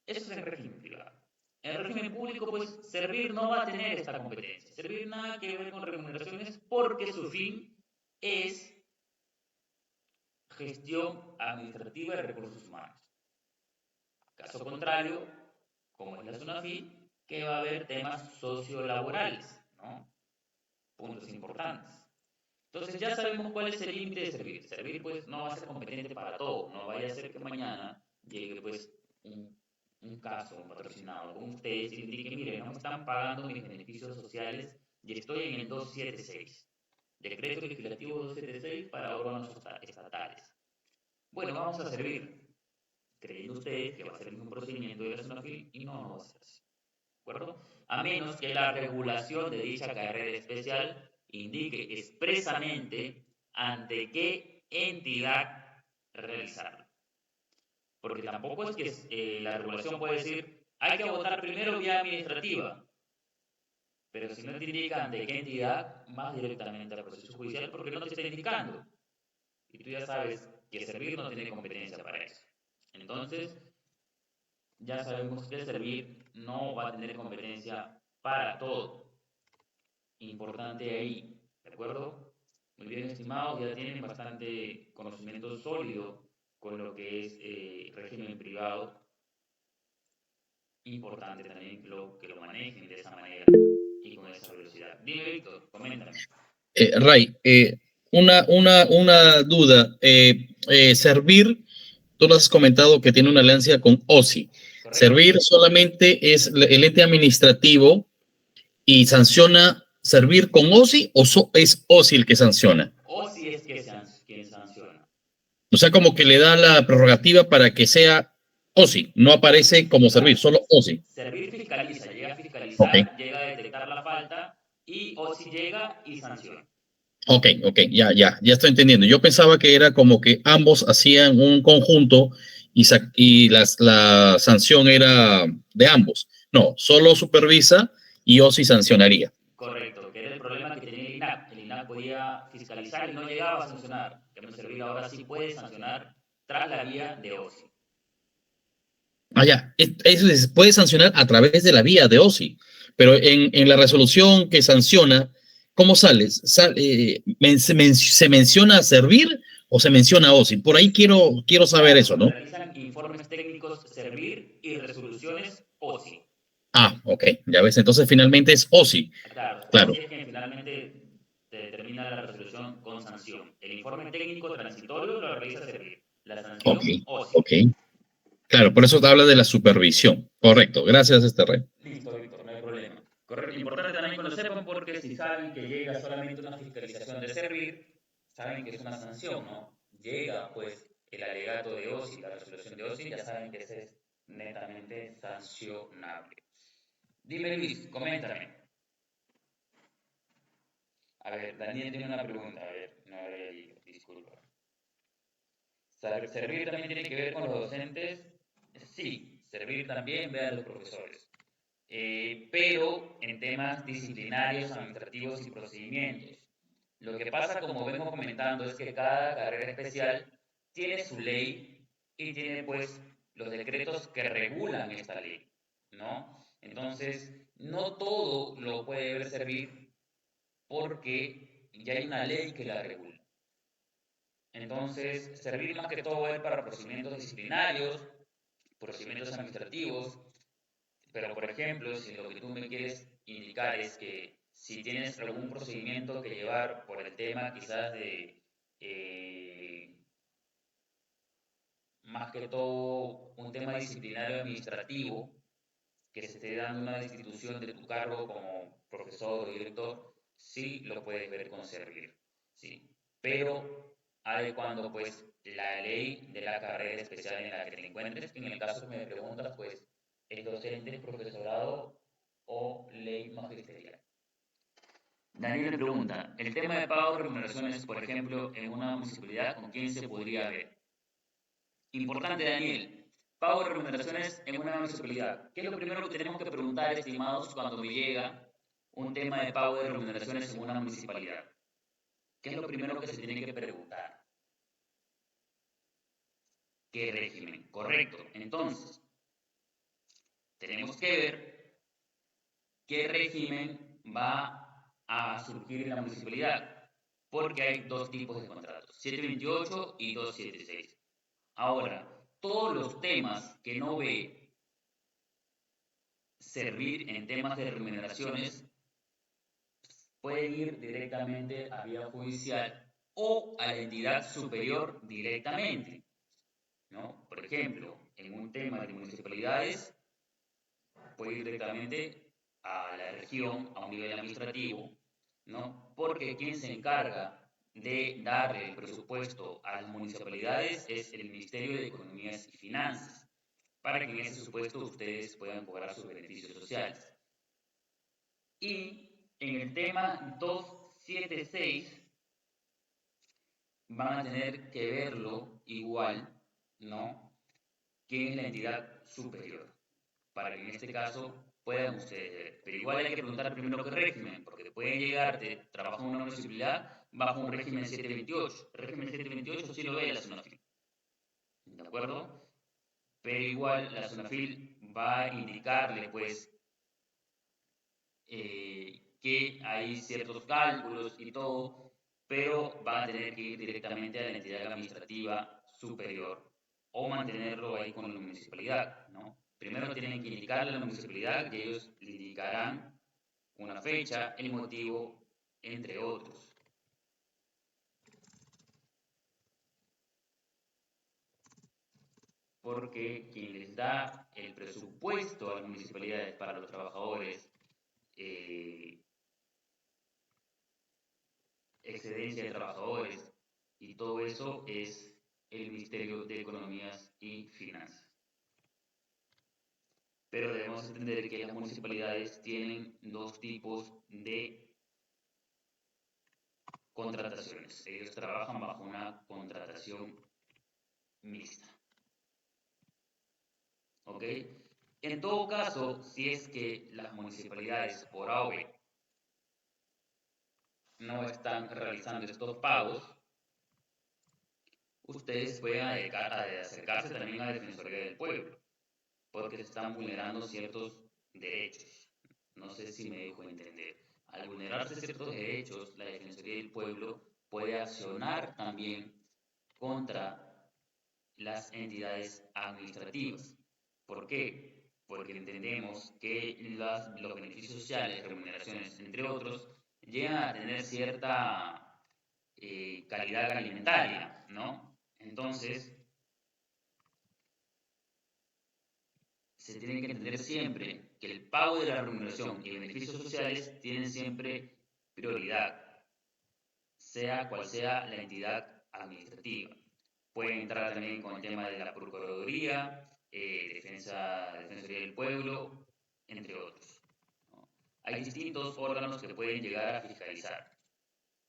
Eso es en régimen privado. En régimen público, pues, Servir no va a tener esta competencia. Servir nada que ver con remuneraciones porque su fin es gestión administrativa de recursos humanos. Caso contrario, como es la SUNAFIL, que va a haber temas sociolaborales, ¿no? Puntos importantes. Entonces ya sabemos cuál es el límite de Servir. Servir pues no va a ser competente para todo. No vaya a ser que mañana llegue pues un caso, un patrocinado con ustedes y le indique, mire, no me están pagando mis beneficios sociales y estoy en el 276. Decreto legislativo 276 para órganos estatales. Bueno, vamos a Servir, creyendo ustedes que va a ser el mismo procedimiento de la SUNAFIL y no va a ser así. ¿De acuerdo? A menos que la regulación de dicha carrera especial indique expresamente ante qué entidad realizarlo. Porque tampoco es que la regulación puede decir, hay que votar primero vía administrativa, pero si no te indica ante qué entidad, vas directamente al proceso judicial porque no te está indicando. Y tú ya sabes que Servir no tiene competencia para eso. Entonces, ya sabemos que Servir no va a tener competencia para todo. Importante ahí, ¿de acuerdo? Muy bien, estimados, ya tienen bastante conocimiento sólido con lo que es régimen privado. Importante también que lo manejen de esa manera y con esa velocidad. Dime, Víctor, coméntame. Ray, una duda. Servir, tú nos has comentado que tiene una alianza con OSI. Correcto. Servir solamente es el ente administrativo y sanciona Servir con OSI o es OSI el que sanciona. OSI es quien sanciona. O sea, como que le da la prerrogativa para que sea OSI, no aparece como Servir, solo OSI. Servir fiscaliza, llega a fiscalizar, Okay. Llega a detectar la falta y OSI llega y sanciona. Ok, ya estoy entendiendo. Yo pensaba que era como que ambos hacían un conjunto y la sanción era de ambos. No, solo supervisa y OSI sancionaría. Correcto, que era el problema que tenía el INAC. El INAC podía fiscalizar y no llegaba a sancionar. Que Servir ahora sí puede sancionar tras la vía de OSI. Ya, eso se puede sancionar a través de la vía de OSI, pero en la resolución que sanciona, ¿cómo sale? ¿Se menciona Servir o se menciona OSI? Por ahí quiero saber eso, ¿no? Realizan informes técnicos Servir y resoluciones OSI. Ok, ya ves, entonces finalmente es OSI. Claro. OSI es quien finalmente determina la resolución con sanción. El informe técnico transitorio lo realiza Servir. La sanción, OSI. Ok. Claro, por eso te habla de la supervisión. Correcto, gracias, Rey. Listo, Víctor, no hay problema. Correcto, importante también que lo sepan porque si saben que llega solamente una fiscalización de Servir, saben que es una sanción, ¿no? Llega, pues, el alegato de OSI, la resolución de OSI, ya saben que ese es netamente sancionable. Dime Luis, coméntame. A ver, Daniel tiene una pregunta, a ver, no había leído, disculpa. ¿Servir también tiene que ver con los docentes? Sí, servir también ve a los profesores. Pero en temas disciplinarios, administrativos y procedimientos. Lo que pasa, como vengo comentando, es que cada carrera especial tiene su ley y tiene pues los decretos que regulan esta ley, ¿no? Entonces, no todo lo puede ver servir porque ya hay una ley que la regula. Entonces, servir más que todo es para procedimientos disciplinarios, procedimientos administrativos, pero, por ejemplo, si lo que tú me quieres indicar es que si tienes algún procedimiento que llevar por el tema quizás de, eh, más que todo, un tema disciplinario administrativo, que se esté dando una destitución de tu cargo como profesor o director, sí lo puedes ver con servir, ¿sí? Pero adecuando pues la ley de la carrera especial en la que te encuentres, en el caso que me preguntas, pues es docente, profesorado o ley magisterial. Daniel le pregunta, el tema de pago de remuneraciones, por ejemplo, en una municipalidad, ¿con quién se podría ver? Importante, Daniel. Pago de remuneraciones en una municipalidad. ¿Qué es lo primero que tenemos que preguntar, estimados, cuando me llega un tema de pago de remuneraciones en una municipalidad? ¿Qué es lo primero que se tiene que preguntar? ¿Qué régimen? Correcto. Entonces, tenemos que ver qué régimen va a surgir en la municipalidad, porque hay dos tipos de contratos, 728 y 276. Ahora, todos los temas que no ve servir en temas de remuneraciones pueden ir directamente a vía judicial o a la entidad superior directamente, ¿no? Por ejemplo, en un tema de municipalidades puede ir directamente a la región, a un nivel administrativo, ¿no? Porque quien se encarga de darle el presupuesto a las municipalidades es el Ministerio de Economías y Finanzas, para que en ese supuesto ustedes puedan cobrar sus beneficios sociales. Y en el tema 276 van a tener que verlo igual, ¿no? ¿Quién es la entidad superior? Para que en este caso puedan ustedes ver. Pero igual hay que preguntar primero qué régimen, porque pueden llegarte, trabajo en una municipalidad bajo un régimen 728. El régimen 728 sí lo ve la SUNAFIL, ¿de acuerdo? Pero igual la SUNAFIL va a indicarle, pues, que hay ciertos cálculos y todo, pero van a tener que ir directamente a la entidad administrativa superior o mantenerlo ahí con la municipalidad, ¿no? Primero tienen que indicarle a la municipalidad y ellos le indicarán una fecha, el motivo, entre otros. Porque quien les da el presupuesto a las municipalidades para los trabajadores, eh, excedencia de trabajadores y todo eso es el Ministerio de Economías y Finanzas. Pero debemos entender que las municipalidades tienen dos tipos de contrataciones. Ellos trabajan bajo una contratación mixta. ¿Ok? En todo caso, si es que las municipalidades por AOE no están realizando estos pagos, ustedes pueden acercarse también a la Defensoría del Pueblo, porque se están vulnerando ciertos derechos. No sé si me dejo entender. Al vulnerarse ciertos derechos, la Defensoría del Pueblo puede accionar también contra las entidades administrativas. ¿Por qué? Porque entendemos que los beneficios sociales, remuneraciones, entre otros, llegan a tener cierta calidad alimentaria, ¿no? Entonces, se tiene que entender siempre que el pago de la remuneración y beneficios sociales tienen siempre prioridad, sea cual sea la entidad administrativa. Pueden entrar también con el tema de la Procuraduría, Defensoría del Pueblo, entre otros, ¿no? Hay distintos órganos que pueden llegar a fiscalizar,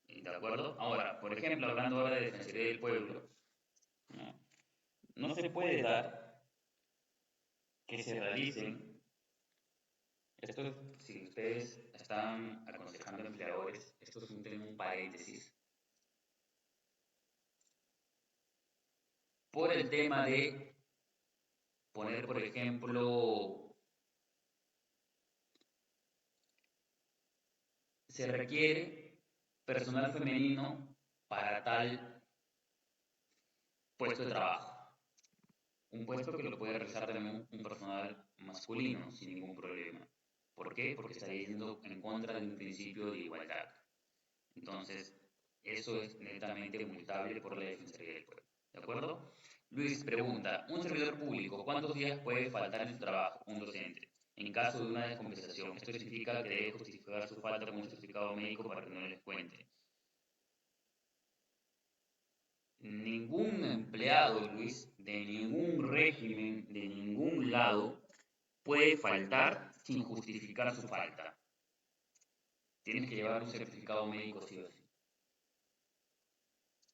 ¿de acuerdo? Ahora, por ejemplo, hablando ahora de Defensoría del Pueblo, ¿no? No se puede dar que se realicen, esto si ustedes están aconsejando a empleadores, esto es un paréntesis, por el tema de poner, por ejemplo, se requiere personal femenino para tal puesto de trabajo. Un puesto que lo puede realizar también un personal masculino sin ningún problema. ¿Por qué? Porque está yendo en contra de un principio de igualdad. Entonces, eso es netamente multable por la Defensoría del Pueblo. ¿De acuerdo? Luis pregunta, un servidor público, ¿cuántos días puede faltar en su trabajo un docente? En caso de una descompensación, esto significa que debe justificar su falta con un certificado médico para que no les cuente. Ningún empleado, Luis, de ningún régimen, de ningún lado, puede faltar sin justificar su falta. Tienes que llevar un certificado médico sí o sí.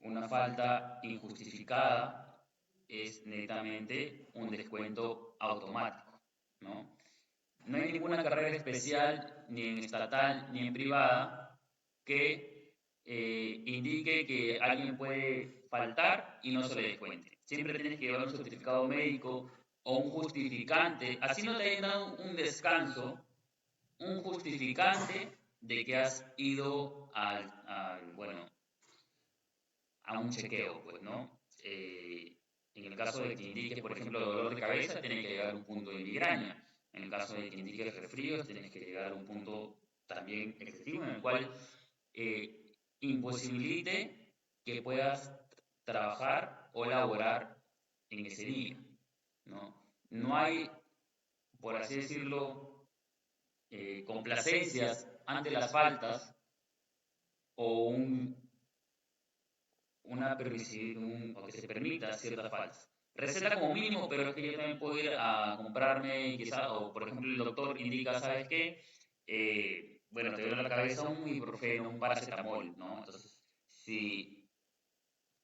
Una falta injustificada es netamente un descuento automático, ¿no? No hay ninguna carrera especial, ni en estatal ni en privada, que indique que alguien puede faltar y no se le descuente. Siempre tienes que llevar un certificado médico o un justificante, así no te hayan dado un descanso, un justificante de que has ido bueno, a un chequeo, pues, ¿no? En el caso de que indiques, por ejemplo, dolor de cabeza, tienes que llegar a un punto de migraña. En el caso de que indiques resfríos, tienes que llegar a un punto también excesivo en el cual imposibilite que puedas trabajar o laborar en ese día, ¿no? No hay, por así decirlo, complacencias ante las faltas o o que se permita ciertas faltas. Receta como mínimo, pero es que yo también puedo ir a comprarme, quizá, o por ejemplo el doctor indica, ¿sabes qué? Bueno, te duele la cabeza un ibuprofeno, un paracetamol, ¿no? Entonces, si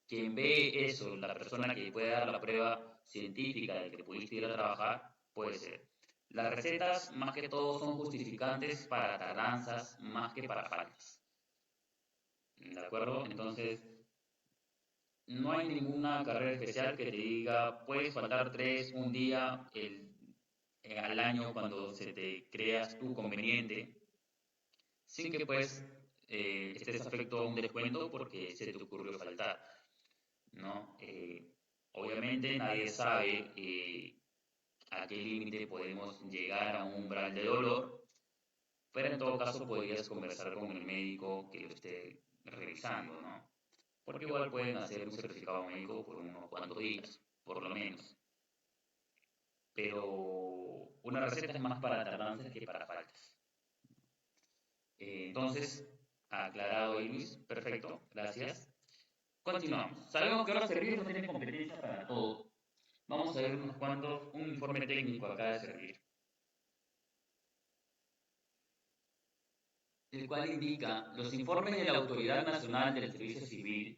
quien ve eso, la persona que puede dar la prueba científica de que pudiste ir a trabajar, puede ser. Las recetas, más que todo, son justificantes para tardanzas, más que para faltas. ¿De acuerdo? Entonces, no hay ninguna carrera especial que te diga, puedes faltar un día al año cuando se te creas tu conveniente, sin que pues estés afecto a un descuento porque se te ocurrió faltar, ¿no? Obviamente nadie sabe a qué límite podemos llegar a un umbral de dolor, pero en todo caso podrías conversar con el médico que lo esté revisando, ¿no? Porque igual pueden hacer un certificado médico por unos cuantos días, por lo menos. Pero una receta es más para tardanzas que para faltas. Entonces, aclarado Luis, perfecto, gracias. Continuamos. Sabemos que ahora Servir no tiene competencia para todo. Vamos a ver unos cuantos, un informe técnico acá de Servir, el cual indica los informes de la Autoridad Nacional del Servicio Civil,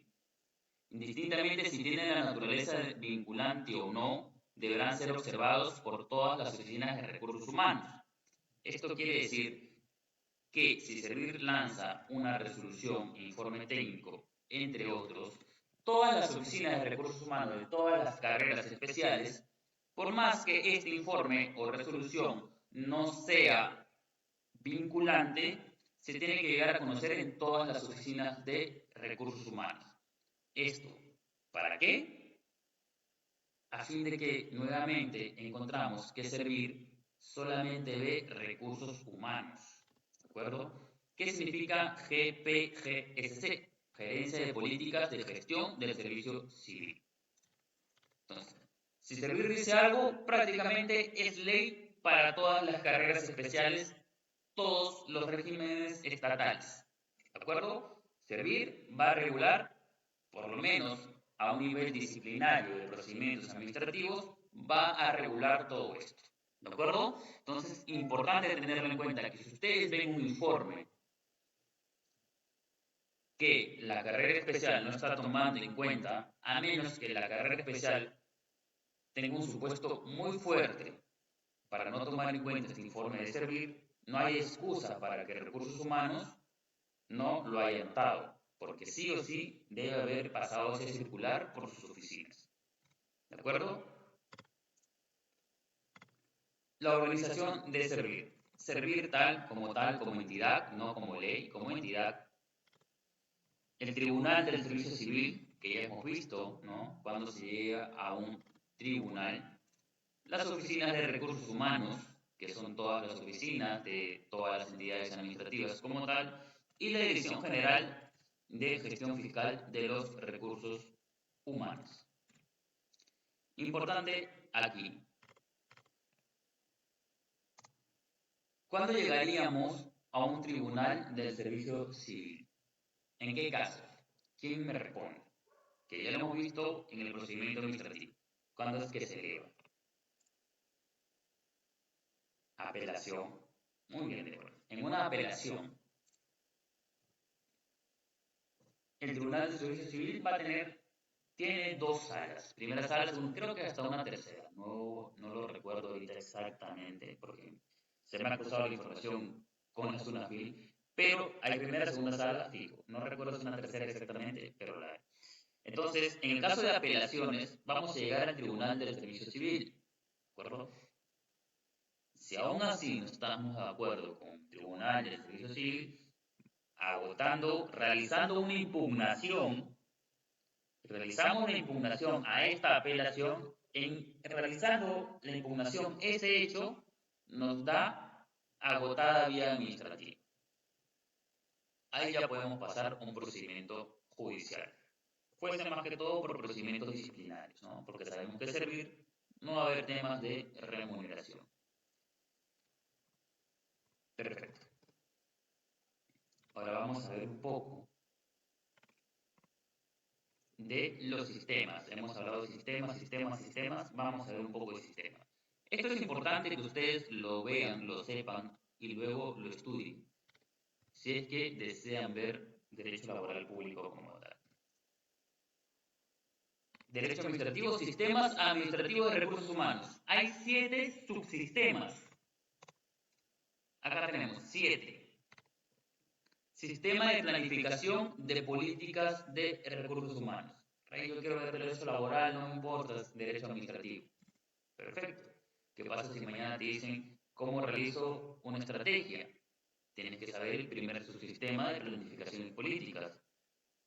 indistintamente si tienen la naturaleza vinculante o no, deberán ser observados por todas las oficinas de recursos humanos. Esto quiere decir que si Servir lanza una resolución e informe técnico, entre otros, todas las oficinas de recursos humanos de todas las carreras especiales, por más que este informe o resolución no sea vinculante, se tiene que llegar a conocer en todas las oficinas de recursos humanos. ¿Esto para qué? A fin de que nuevamente encontramos que Servir solamente ve recursos humanos. ¿De acuerdo? ¿Qué significa GPGSC? Gerencia de Políticas de Gestión del Servicio Civil. Entonces, si Servir dice algo, prácticamente es ley para todas las carreras especiales, todos los regímenes estatales. ¿De acuerdo? Servir va a regular, por lo menos a un nivel disciplinario de procedimientos administrativos, va a regular todo esto. ¿De acuerdo? Entonces, importante tenerlo en cuenta que si ustedes ven un informe que la carrera especial no está tomando en cuenta, a menos que la carrera especial tenga un supuesto muy fuerte para no tomar en cuenta este informe de servir, no hay excusa para que recursos humanos no lo haya notado, porque sí o sí debe haber pasado ese circular por sus oficinas. ¿De acuerdo? La organización de servir. Servir tal, como entidad, no como ley, como entidad. El Tribunal del Servicio Civil, que ya hemos visto, ¿no? Cuando se llega a un tribunal. Las oficinas de recursos humanos, que son todas las oficinas de todas las entidades administrativas como tal, y la Dirección General de Gestión Fiscal de los Recursos Humanos. Importante aquí. ¿Cuándo llegaríamos a un tribunal del servicio civil? ¿En qué caso? ¿Quién me responde? Que ya lo hemos visto en el procedimiento administrativo. ¿Cuándo es que se eleva? Apelación. Muy bien, de acuerdo. En una apelación, el Tribunal de Servicio Civil tiene dos salas. Primera sala, segunda, creo que hasta una tercera. No lo recuerdo ahorita exactamente porque se me ha cruzado la información con la SUNAFIL, pero hay primera, segunda sala, fijo. No recuerdo si una tercera exactamente, pero la hay. Entonces, en el caso de apelaciones, vamos a llegar al Tribunal del Servicio Civil. ¿De acuerdo? Si aún así no estamos de acuerdo con el Tribunal del Servicio Civil, realizando una impugnación, realizamos la impugnación a esta apelación, realizando la impugnación, ese hecho nos da agotada vía administrativa. Ahí ya podemos pasar un procedimiento judicial. Fuese más que todo por procedimientos disciplinarios, ¿no? Porque sabemos que servir no va a haber temas de remuneración. Perfecto. Ahora vamos a ver un poco de los sistemas. Hemos hablado de sistemas. Vamos a ver un poco de sistemas. Esto es importante que ustedes lo vean, lo sepan y luego lo estudien, si es que desean ver derecho laboral público como tal. Derecho administrativo, sistemas administrativos de recursos humanos. Hay 7 subsistemas. Acá tenemos 7. Sistema de planificación de políticas de recursos humanos. Yo quiero ver derecho laboral, no me importa, derecho administrativo. Perfecto. ¿Qué pasa si mañana te dicen cómo realizo una estrategia? Tienes que saber el primer subsistema de planificación de políticas.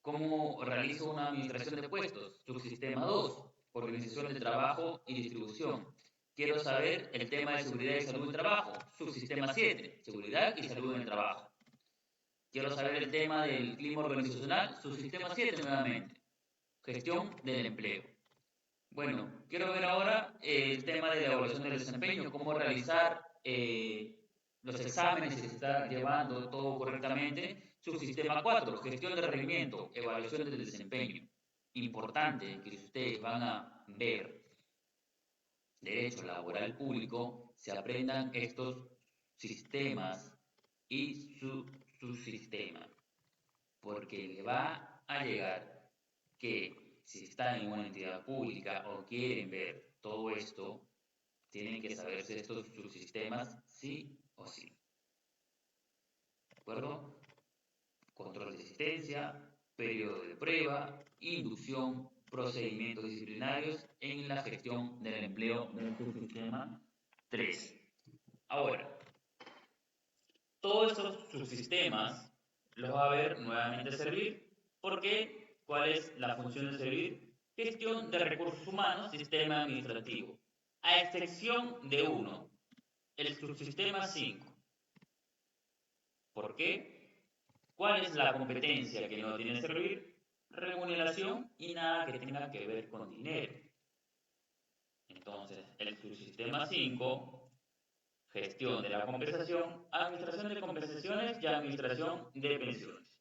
¿Cómo realizo una administración de puestos? Subsistema 2, organización del trabajo y distribución. Quiero saber el tema de seguridad y salud del trabajo. Subsistema 7, seguridad y salud en el trabajo. Quiero saber el tema del clima organizacional. Subsistema 7 nuevamente, gestión del empleo. Bueno, quiero ver ahora el tema de la evaluación del desempeño, cómo realizar los exámenes, si se está llevando todo correctamente. Subsistema 4, gestión de rendimiento, evaluación del desempeño. Importante que si ustedes van a ver derecho laboral público, se aprendan estos sistemas y su subsistema, porque le va a llegar que si están en una entidad pública o quieren ver todo esto, tienen que saberse estos subsistemas sí o sí. ¿De acuerdo? Control de asistencia, periodo de prueba, inducción, procedimientos disciplinarios en la gestión del empleo del subsistema 3. Ahora, todos estos subsistemas los va a ver nuevamente servir. ¿Por qué? ¿Cuál es la función de servir? Gestión de recursos humanos, sistema administrativo. A excepción de uno, el subsistema 5. ¿Por qué? ¿Cuál es la competencia que no tiene servir? Remuneración y nada que tenga que ver con dinero. Entonces, el subsistema 5, gestión de la compensación, administración de compensaciones y administración de pensiones.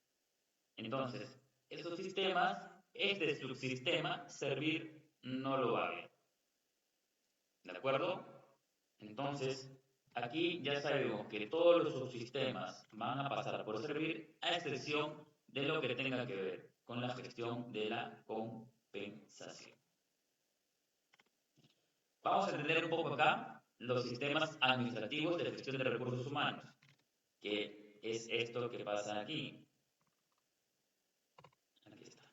Entonces, esos sistemas, este subsistema, servir no lo va a ver. ¿De acuerdo? Entonces, aquí ya sabemos que todos los subsistemas van a pasar por servir, a excepción de lo que tenga que ver con la gestión de la compensación. Vamos a entender un poco acá los sistemas administrativos de gestión de recursos humanos, que es esto que pasa aquí. Aquí está.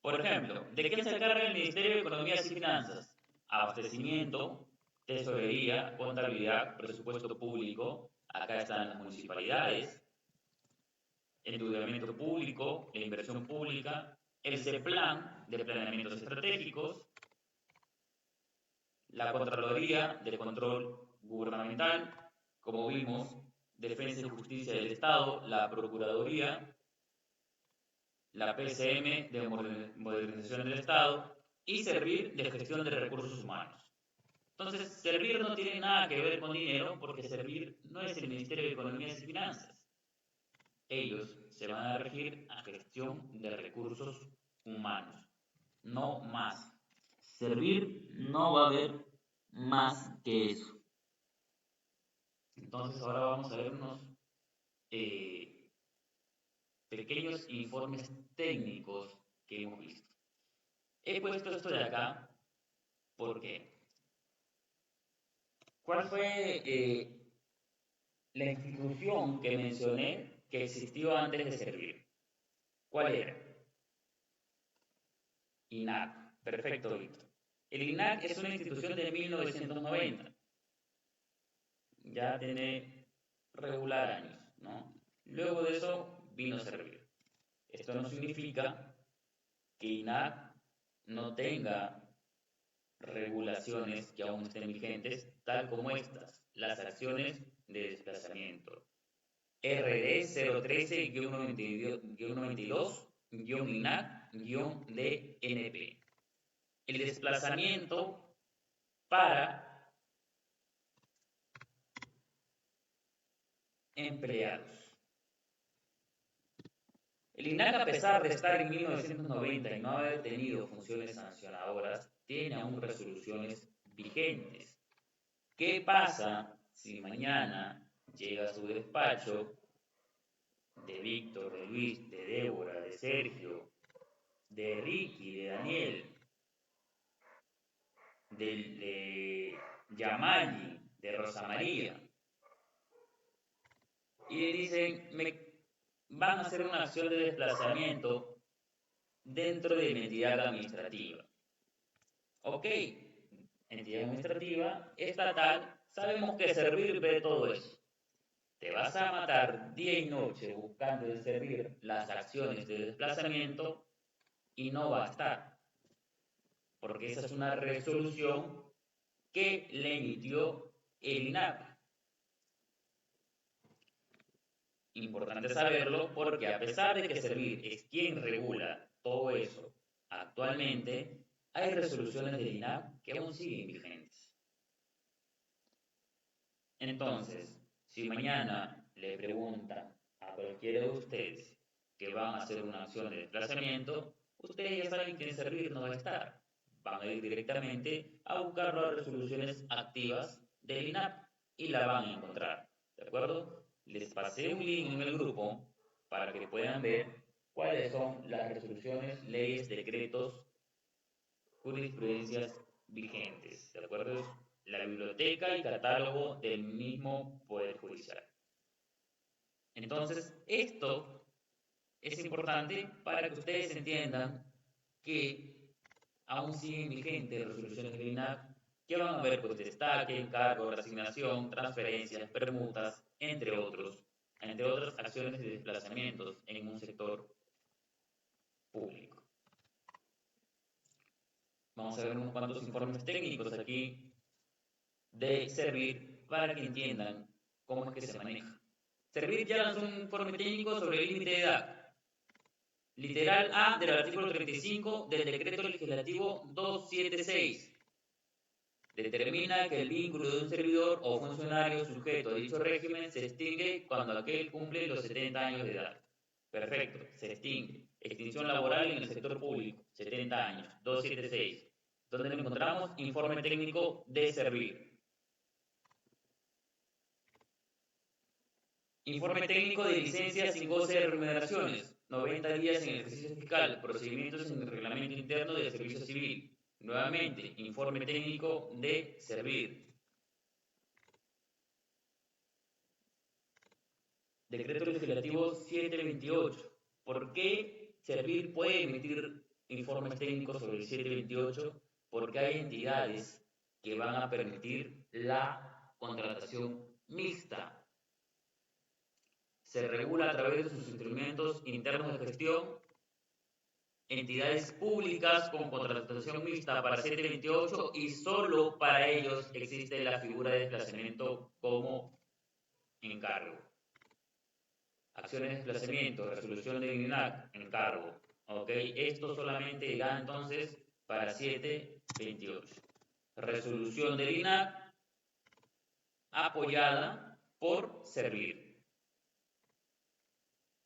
Por ejemplo, ¿de qué se encarga el Ministerio de Economía y Finanzas? Abastecimiento, tesorería, contabilidad, presupuesto público. Acá están las municipalidades, endeudamiento público, la inversión pública, el CEPLAN de planeamientos estratégicos, la Contraloría del Control Gubernamental, como vimos, Defensa y Justicia del Estado, la Procuraduría, la PCM de Modernización del Estado y Servir de Gestión de Recursos Humanos. Entonces, Servir no tiene nada que ver con dinero porque Servir no es el Ministerio de Economía y Finanzas. Ellos se van a regir a gestión de recursos humanos, no más. Servir no va a haber más que eso. Entonces ahora vamos a ver unos pequeños informes técnicos que hemos visto. He puesto esto de acá porque ¿cuál fue la institución que mencioné que existió antes de servir? ¿Cuál era? INAC. Perfecto, Víctor. El INAC es una institución de 1990. Ya tiene regular años, ¿no? Luego de eso vino a servir. Esto no significa que INAC no tenga regulaciones que aún estén vigentes, tal como estas, las acciones de desplazamiento. RD 013-92-INAC-DNP. El desplazamiento para empleados. El INAC, a pesar de estar en 1990 y no haber tenido funciones sancionadoras, tiene aún resoluciones vigentes. ¿Qué pasa si mañana llega a su despacho de Víctor, de Luis, de Débora, de Sergio, de Ricky, de Daniel, de Yamali, de Rosa María, y le dicen, van a hacer una acción de desplazamiento dentro de mi entidad administrativa? Ok, entidad administrativa, estatal, sabemos que servir de todo eso. Te vas a matar día y noche buscando de servir las acciones de desplazamiento y no va a estar, porque esa es una resolución que le emitió el INAP. Importante saberlo porque a pesar de que Servir es quien regula todo eso actualmente, hay resoluciones del INAP que aún siguen vigentes. Entonces, si mañana le preguntan a cualquiera de ustedes que van a hacer una acción de desplazamiento, ustedes ya saben que en Servir no va a estar. Van a ir directamente a buscar las resoluciones activas del INAP y la van a encontrar. ¿De acuerdo? Les pasé un link en el grupo para que puedan ver cuáles son las resoluciones, leyes, decretos, jurisprudencias vigentes. ¿De acuerdo? La biblioteca y catálogo del mismo Poder Judicial. Entonces, esto es importante para que ustedes entiendan que aún siguen vigentes resoluciones del INAC que van a ver pues destaque, encargo, reasignación, transferencias, permutas, entre otras acciones de desplazamientos en un sector público. Vamos a ver unos cuantos informes técnicos aquí de Servir para que entiendan cómo es que se maneja. Servir ya lanzó un informe técnico sobre el límite de edad. Literal A del artículo 35 del decreto legislativo 276. Determina que el vínculo de un servidor o funcionario sujeto a dicho régimen se extingue cuando aquel cumple los 70 años de edad. Perfecto, se extingue. Extinción laboral en el sector público, 70 años, 276. donde lo encontramos informe técnico de servir. Informe técnico de licencia sin goce de remuneraciones, 90 días en el ejercicio fiscal, procedimientos en el reglamento interno del servicio civil. Nuevamente, informe técnico de servir. Decreto legislativo 728. ¿Por qué servir puede emitir informes técnicos sobre el 728? Porque hay entidades que van a permitir la contratación mixta. Se regula a través de sus instrumentos internos de gestión, entidades públicas con contratación mixta para 728 y solo para ellos existe la figura de desplazamiento como encargo. Acciones de desplazamiento, resolución de INAC, encargo. ¿Ok? Esto solamente irá entonces para 728. Resolución del INAC apoyada por servir.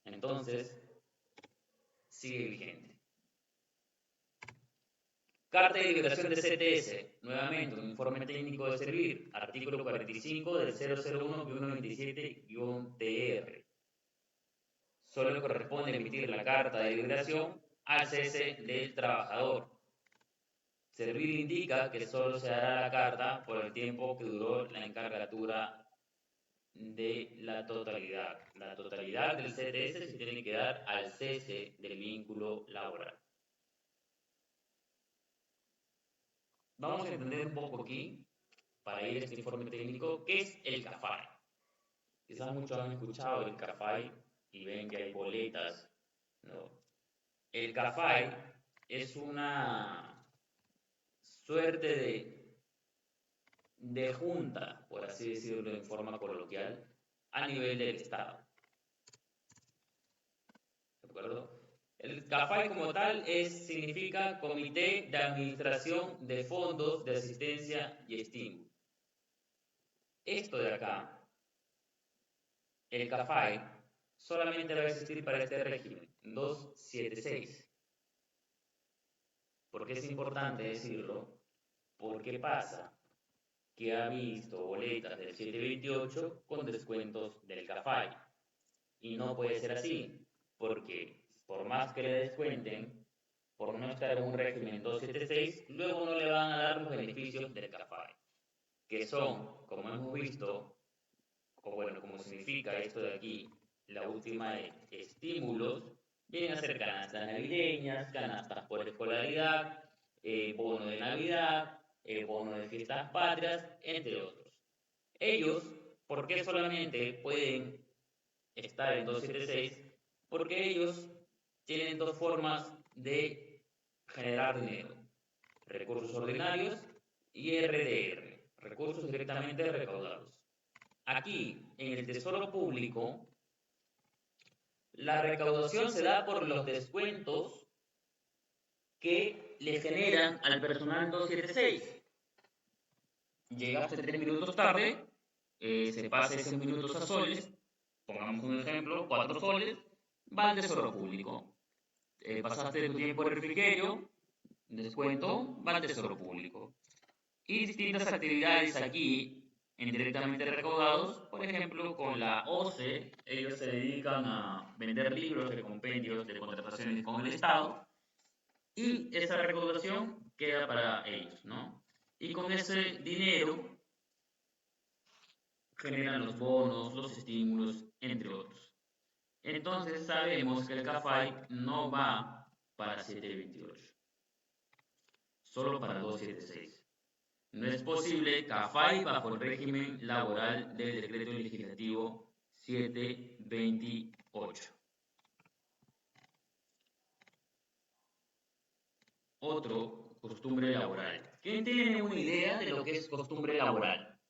Entonces, sigue vigente. Carta de liberación de CTS, nuevamente un informe técnico de servir, artículo 45 del 001-127-TR. Solo le corresponde emitir la carta de liberación al cese del trabajador. Servir indica que solo se hará la carta por el tiempo que duró la encargatura de la totalidad. La totalidad del CTS se tiene que dar al cese del vínculo laboral. Vamos a entender un poco aquí, para ir a este informe técnico, qué es el CAFAI. Quizás muchos han escuchado el CAFAI y ven que hay boletas, ¿no? El CAFAI es una suerte de junta, por así decirlo en forma coloquial, a nivel del Estado. ¿De acuerdo? El CAFAI como tal significa Comité de Administración de Fondos de Asistencia y Estímulo. Esto de acá, el CAFAI, solamente va a existir para este régimen, 276. ¿Por qué es importante decirlo? Porque pasa que ha visto boletas del 728 con descuentos del CAFAI. Y no puede ser así, porque por más que le descuenten, por no estar en un régimen 276, luego no le van a dar los beneficios del CAFAI, que son, como hemos visto, o bueno, como significa esto de aquí, la última de estímulos, vienen a ser canastas navideñas, canastas por escolaridad, bono de Navidad, bono de fiestas patrias, entre otros. Ellos, ¿por qué solamente pueden estar en 276? Porque ellos tienen dos formas de generar dinero: recursos ordinarios y RDR, recursos directamente recaudados. Aquí, en el Tesoro Público, la recaudación se da por los descuentos que le generan al personal 276. Llegaste 3 minutos tarde, se pasa esos minutos a soles, pongamos un ejemplo, 4 soles, va al Tesoro Público. Pasaste tu tiempo de refrigerio, descuento, va al Tesoro Público. Y distintas actividades aquí, indirectamente recaudados, por ejemplo, con la OCE, ellos se dedican a vender libros de compendios de contrataciones con el Estado, y esa recaudación queda para ellos, ¿no? Y con ese dinero generan los bonos, los estímulos, entre otros. Entonces sabemos que el CAFAI no va para 728, solo para 276. No es posible CAFAI bajo el régimen laboral del decreto legislativo 728. Otro, costumbre laboral. ¿Quién tiene una idea de lo que es costumbre laboral?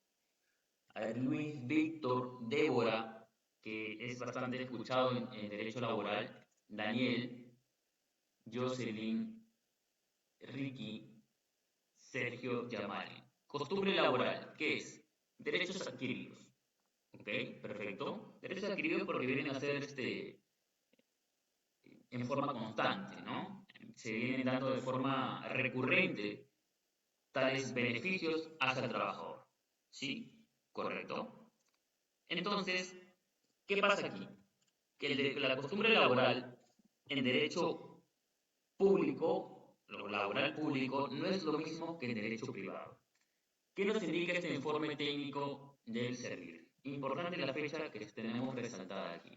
A ver, Luis, Víctor, Débora, que es bastante escuchado en derecho laboral, Daniel, Jocelyn, Ricky, Sergio, Yamari. Costumbre laboral, ¿qué es? Derechos adquiridos. ¿Ok? Perfecto. Derechos adquiridos porque vienen a ser en forma constante, ¿no? Se vienen dando de forma recurrente tales beneficios hacia el trabajador. ¿Sí? ¿Correcto? Entonces, ¿qué pasa aquí? Que la costumbre laboral en derecho público, lo laboral público, no es lo mismo que en derecho privado. ¿Qué nos indica este informe técnico del servir? Importante la fecha que tenemos resaltada aquí.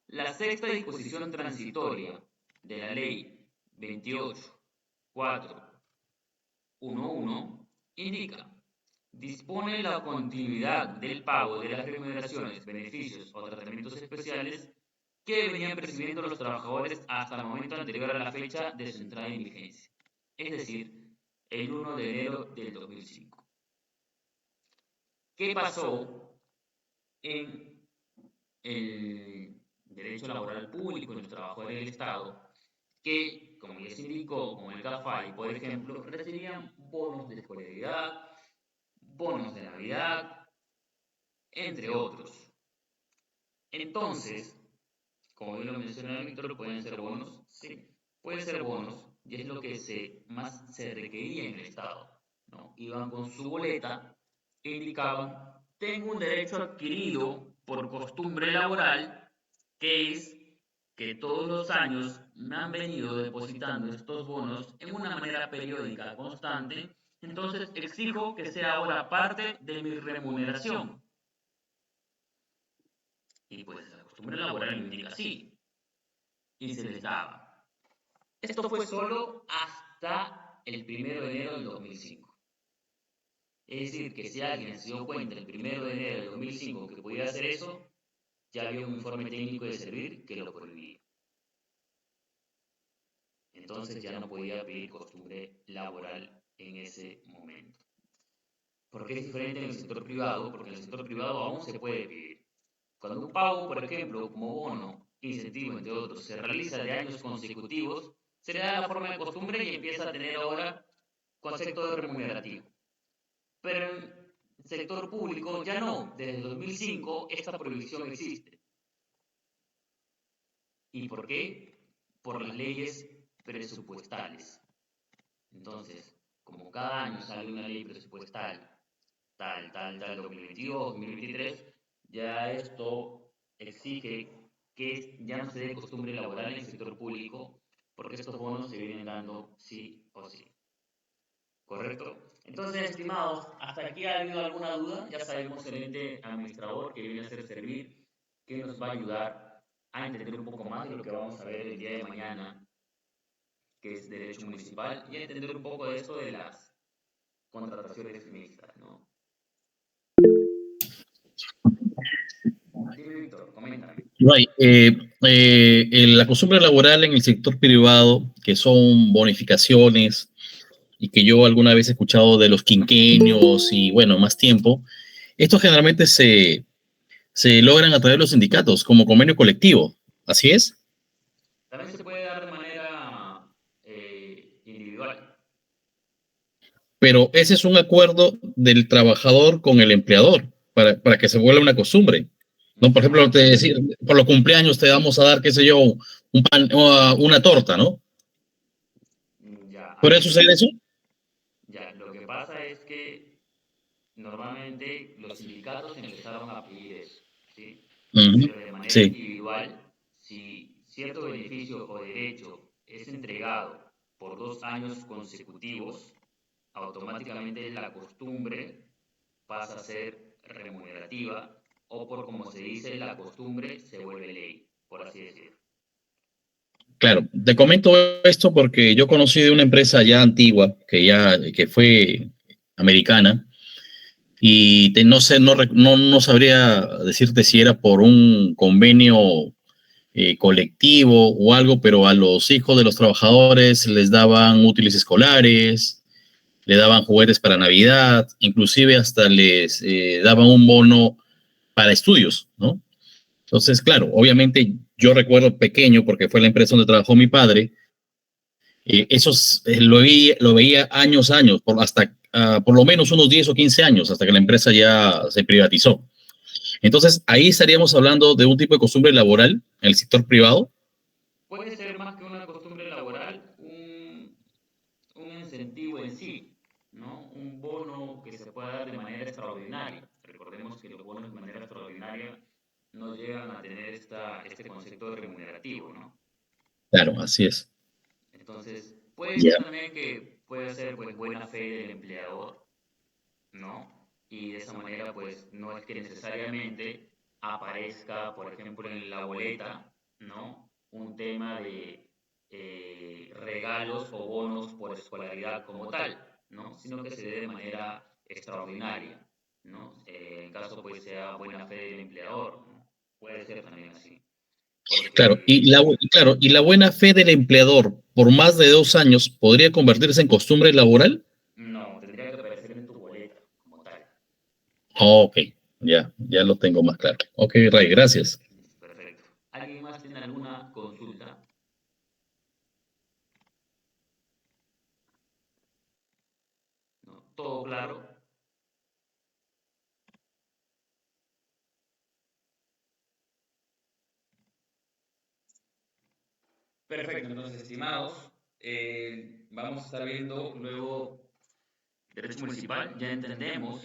La sexta disposición transitoria de la ley 28.411 indica, dispone la continuidad del pago de las remuneraciones, beneficios o tratamientos especiales que venían percibiendo los trabajadores hasta el momento anterior a la fecha de su entrada en vigencia, es decir, el 1 de enero del 2005. ¿Qué pasó en el derecho laboral público, en los trabajadores del Estado? Que, como les indicó, como el GAFAI, por ejemplo, recibían bonos de escolaridad, bonos de Navidad, entre otros. Entonces, como bien lo mencionó Víctor, pueden ser bonos, sí, pueden ser bonos, y es lo que más se requería en el Estado, ¿no? Iban con su boleta e indicaban, tengo un derecho adquirido por costumbre laboral, que es que todos los años me han venido depositando estos bonos en una manera periódica, constante, entonces exijo que sea ahora parte de mi remuneración. Y pues la costumbre laboral indica así, y se les daba. Esto fue solo hasta el 1 de enero del 2005. Es decir, que si alguien se dio cuenta el 1 de enero del 2005 que podía hacer eso, ya había un informe técnico de servir que lo prohibía. Entonces ya no podía pedir costumbre laboral en ese momento. ¿Por qué es diferente en el sector privado? Porque en el sector privado aún se puede pedir. Cuando un pago, por ejemplo, como bono, incentivo, entre otros, se realiza de años consecutivos, se le da la forma de costumbre y empieza a tener ahora concepto de remunerativo. Pero en el sector público ya no, desde el 2005 esta prohibición existe. ¿Y por qué? Por las leyes presupuestales. Entonces, como cada año sale una ley presupuestal, tal, 2022, 2023, ya esto exige que ya no se dé costumbre laboral en el sector público, porque estos bonos se vienen dando sí o sí. ¿Correcto? Entonces, estimados, ¿hasta aquí ha habido alguna duda? Ya sabemos el ente administrador que viene a ser servir, que nos va a ayudar a entender un poco más de lo que vamos a ver el día de mañana, que es derecho municipal, y a entender un poco de esto de las contrataciones mixtas, ¿no? Dime, Víctor, coméntame. Right. La costumbre laboral en el sector privado, que son bonificaciones y que yo alguna vez he escuchado de los quinquenios y bueno, más tiempo, estos generalmente se logran a través de los sindicatos como convenio colectivo. ¿Así es? También se puede dar de manera individual. Pero ese es un acuerdo del trabajador con el empleador para que se vuelva una costumbre. ¿No? Por ejemplo, te decía, por los cumpleaños te vamos a dar, qué sé yo, un pan, una torta, ¿no? Ya, ¿Podría ahí, suceder eso? ya, lo que pasa es que normalmente los sindicatos empezaron a pedir eso, ¿sí? Uh-huh. Pero de manera Sí, individual, si cierto beneficio o derecho es entregado por 2 años consecutivos, automáticamente la costumbre pasa a ser remunerativa o por como se dice, la costumbre se vuelve ley, por así decirlo. claro. Te comento esto porque yo conocí de una empresa ya antigua, que fue americana, y no sé, no sabría decirte si era por un convenio colectivo o algo, pero a los hijos de los trabajadores les daban útiles escolares, le daban juguetes para Navidad, inclusive hasta les daban un bono para estudios, ¿no? Entonces, claro, obviamente yo recuerdo pequeño, porque fue la empresa donde trabajó mi padre, lo veía años, por lo menos unos 10 o 15 años, hasta que la empresa ya se privatizó. Entonces, ahí estaríamos hablando de un tipo de costumbre laboral en el sector privado. Puede ser más que una costumbre laboral, un incentivo en sí. ¿no? Un bono que se pueda dar de manera extraordinaria. Recordemos que los bonos de manera extraordinaria no llegan a tener este concepto de remunerativo, ¿no? Claro, así es. Entonces, puede Ya, ser también que puede ser pues buena fe del empleador, ¿no? Y de esa manera pues no es que necesariamente aparezca, por ejemplo, en la boleta, ¿no? Un tema de regalos o bonos por escolaridad como tal, ¿no? Sino que se dé de manera extraordinaria, ¿no? En caso pues sea buena fe del empleador, ¿no? Puede ser también así, claro. porque Claro, y la buena fe del empleador por más de 2 años podría convertirse en costumbre laboral. no, tendría que aparecer en tu boleta como tal. Oh, ok, ya lo tengo más claro. Ok, Ray, gracias. Perfecto. ¿Alguien más tiene alguna consulta? ¿No? ¿Todo claro? Perfecto, entonces, estimados, vamos a estar viendo luego derecho municipal. Ya entendemos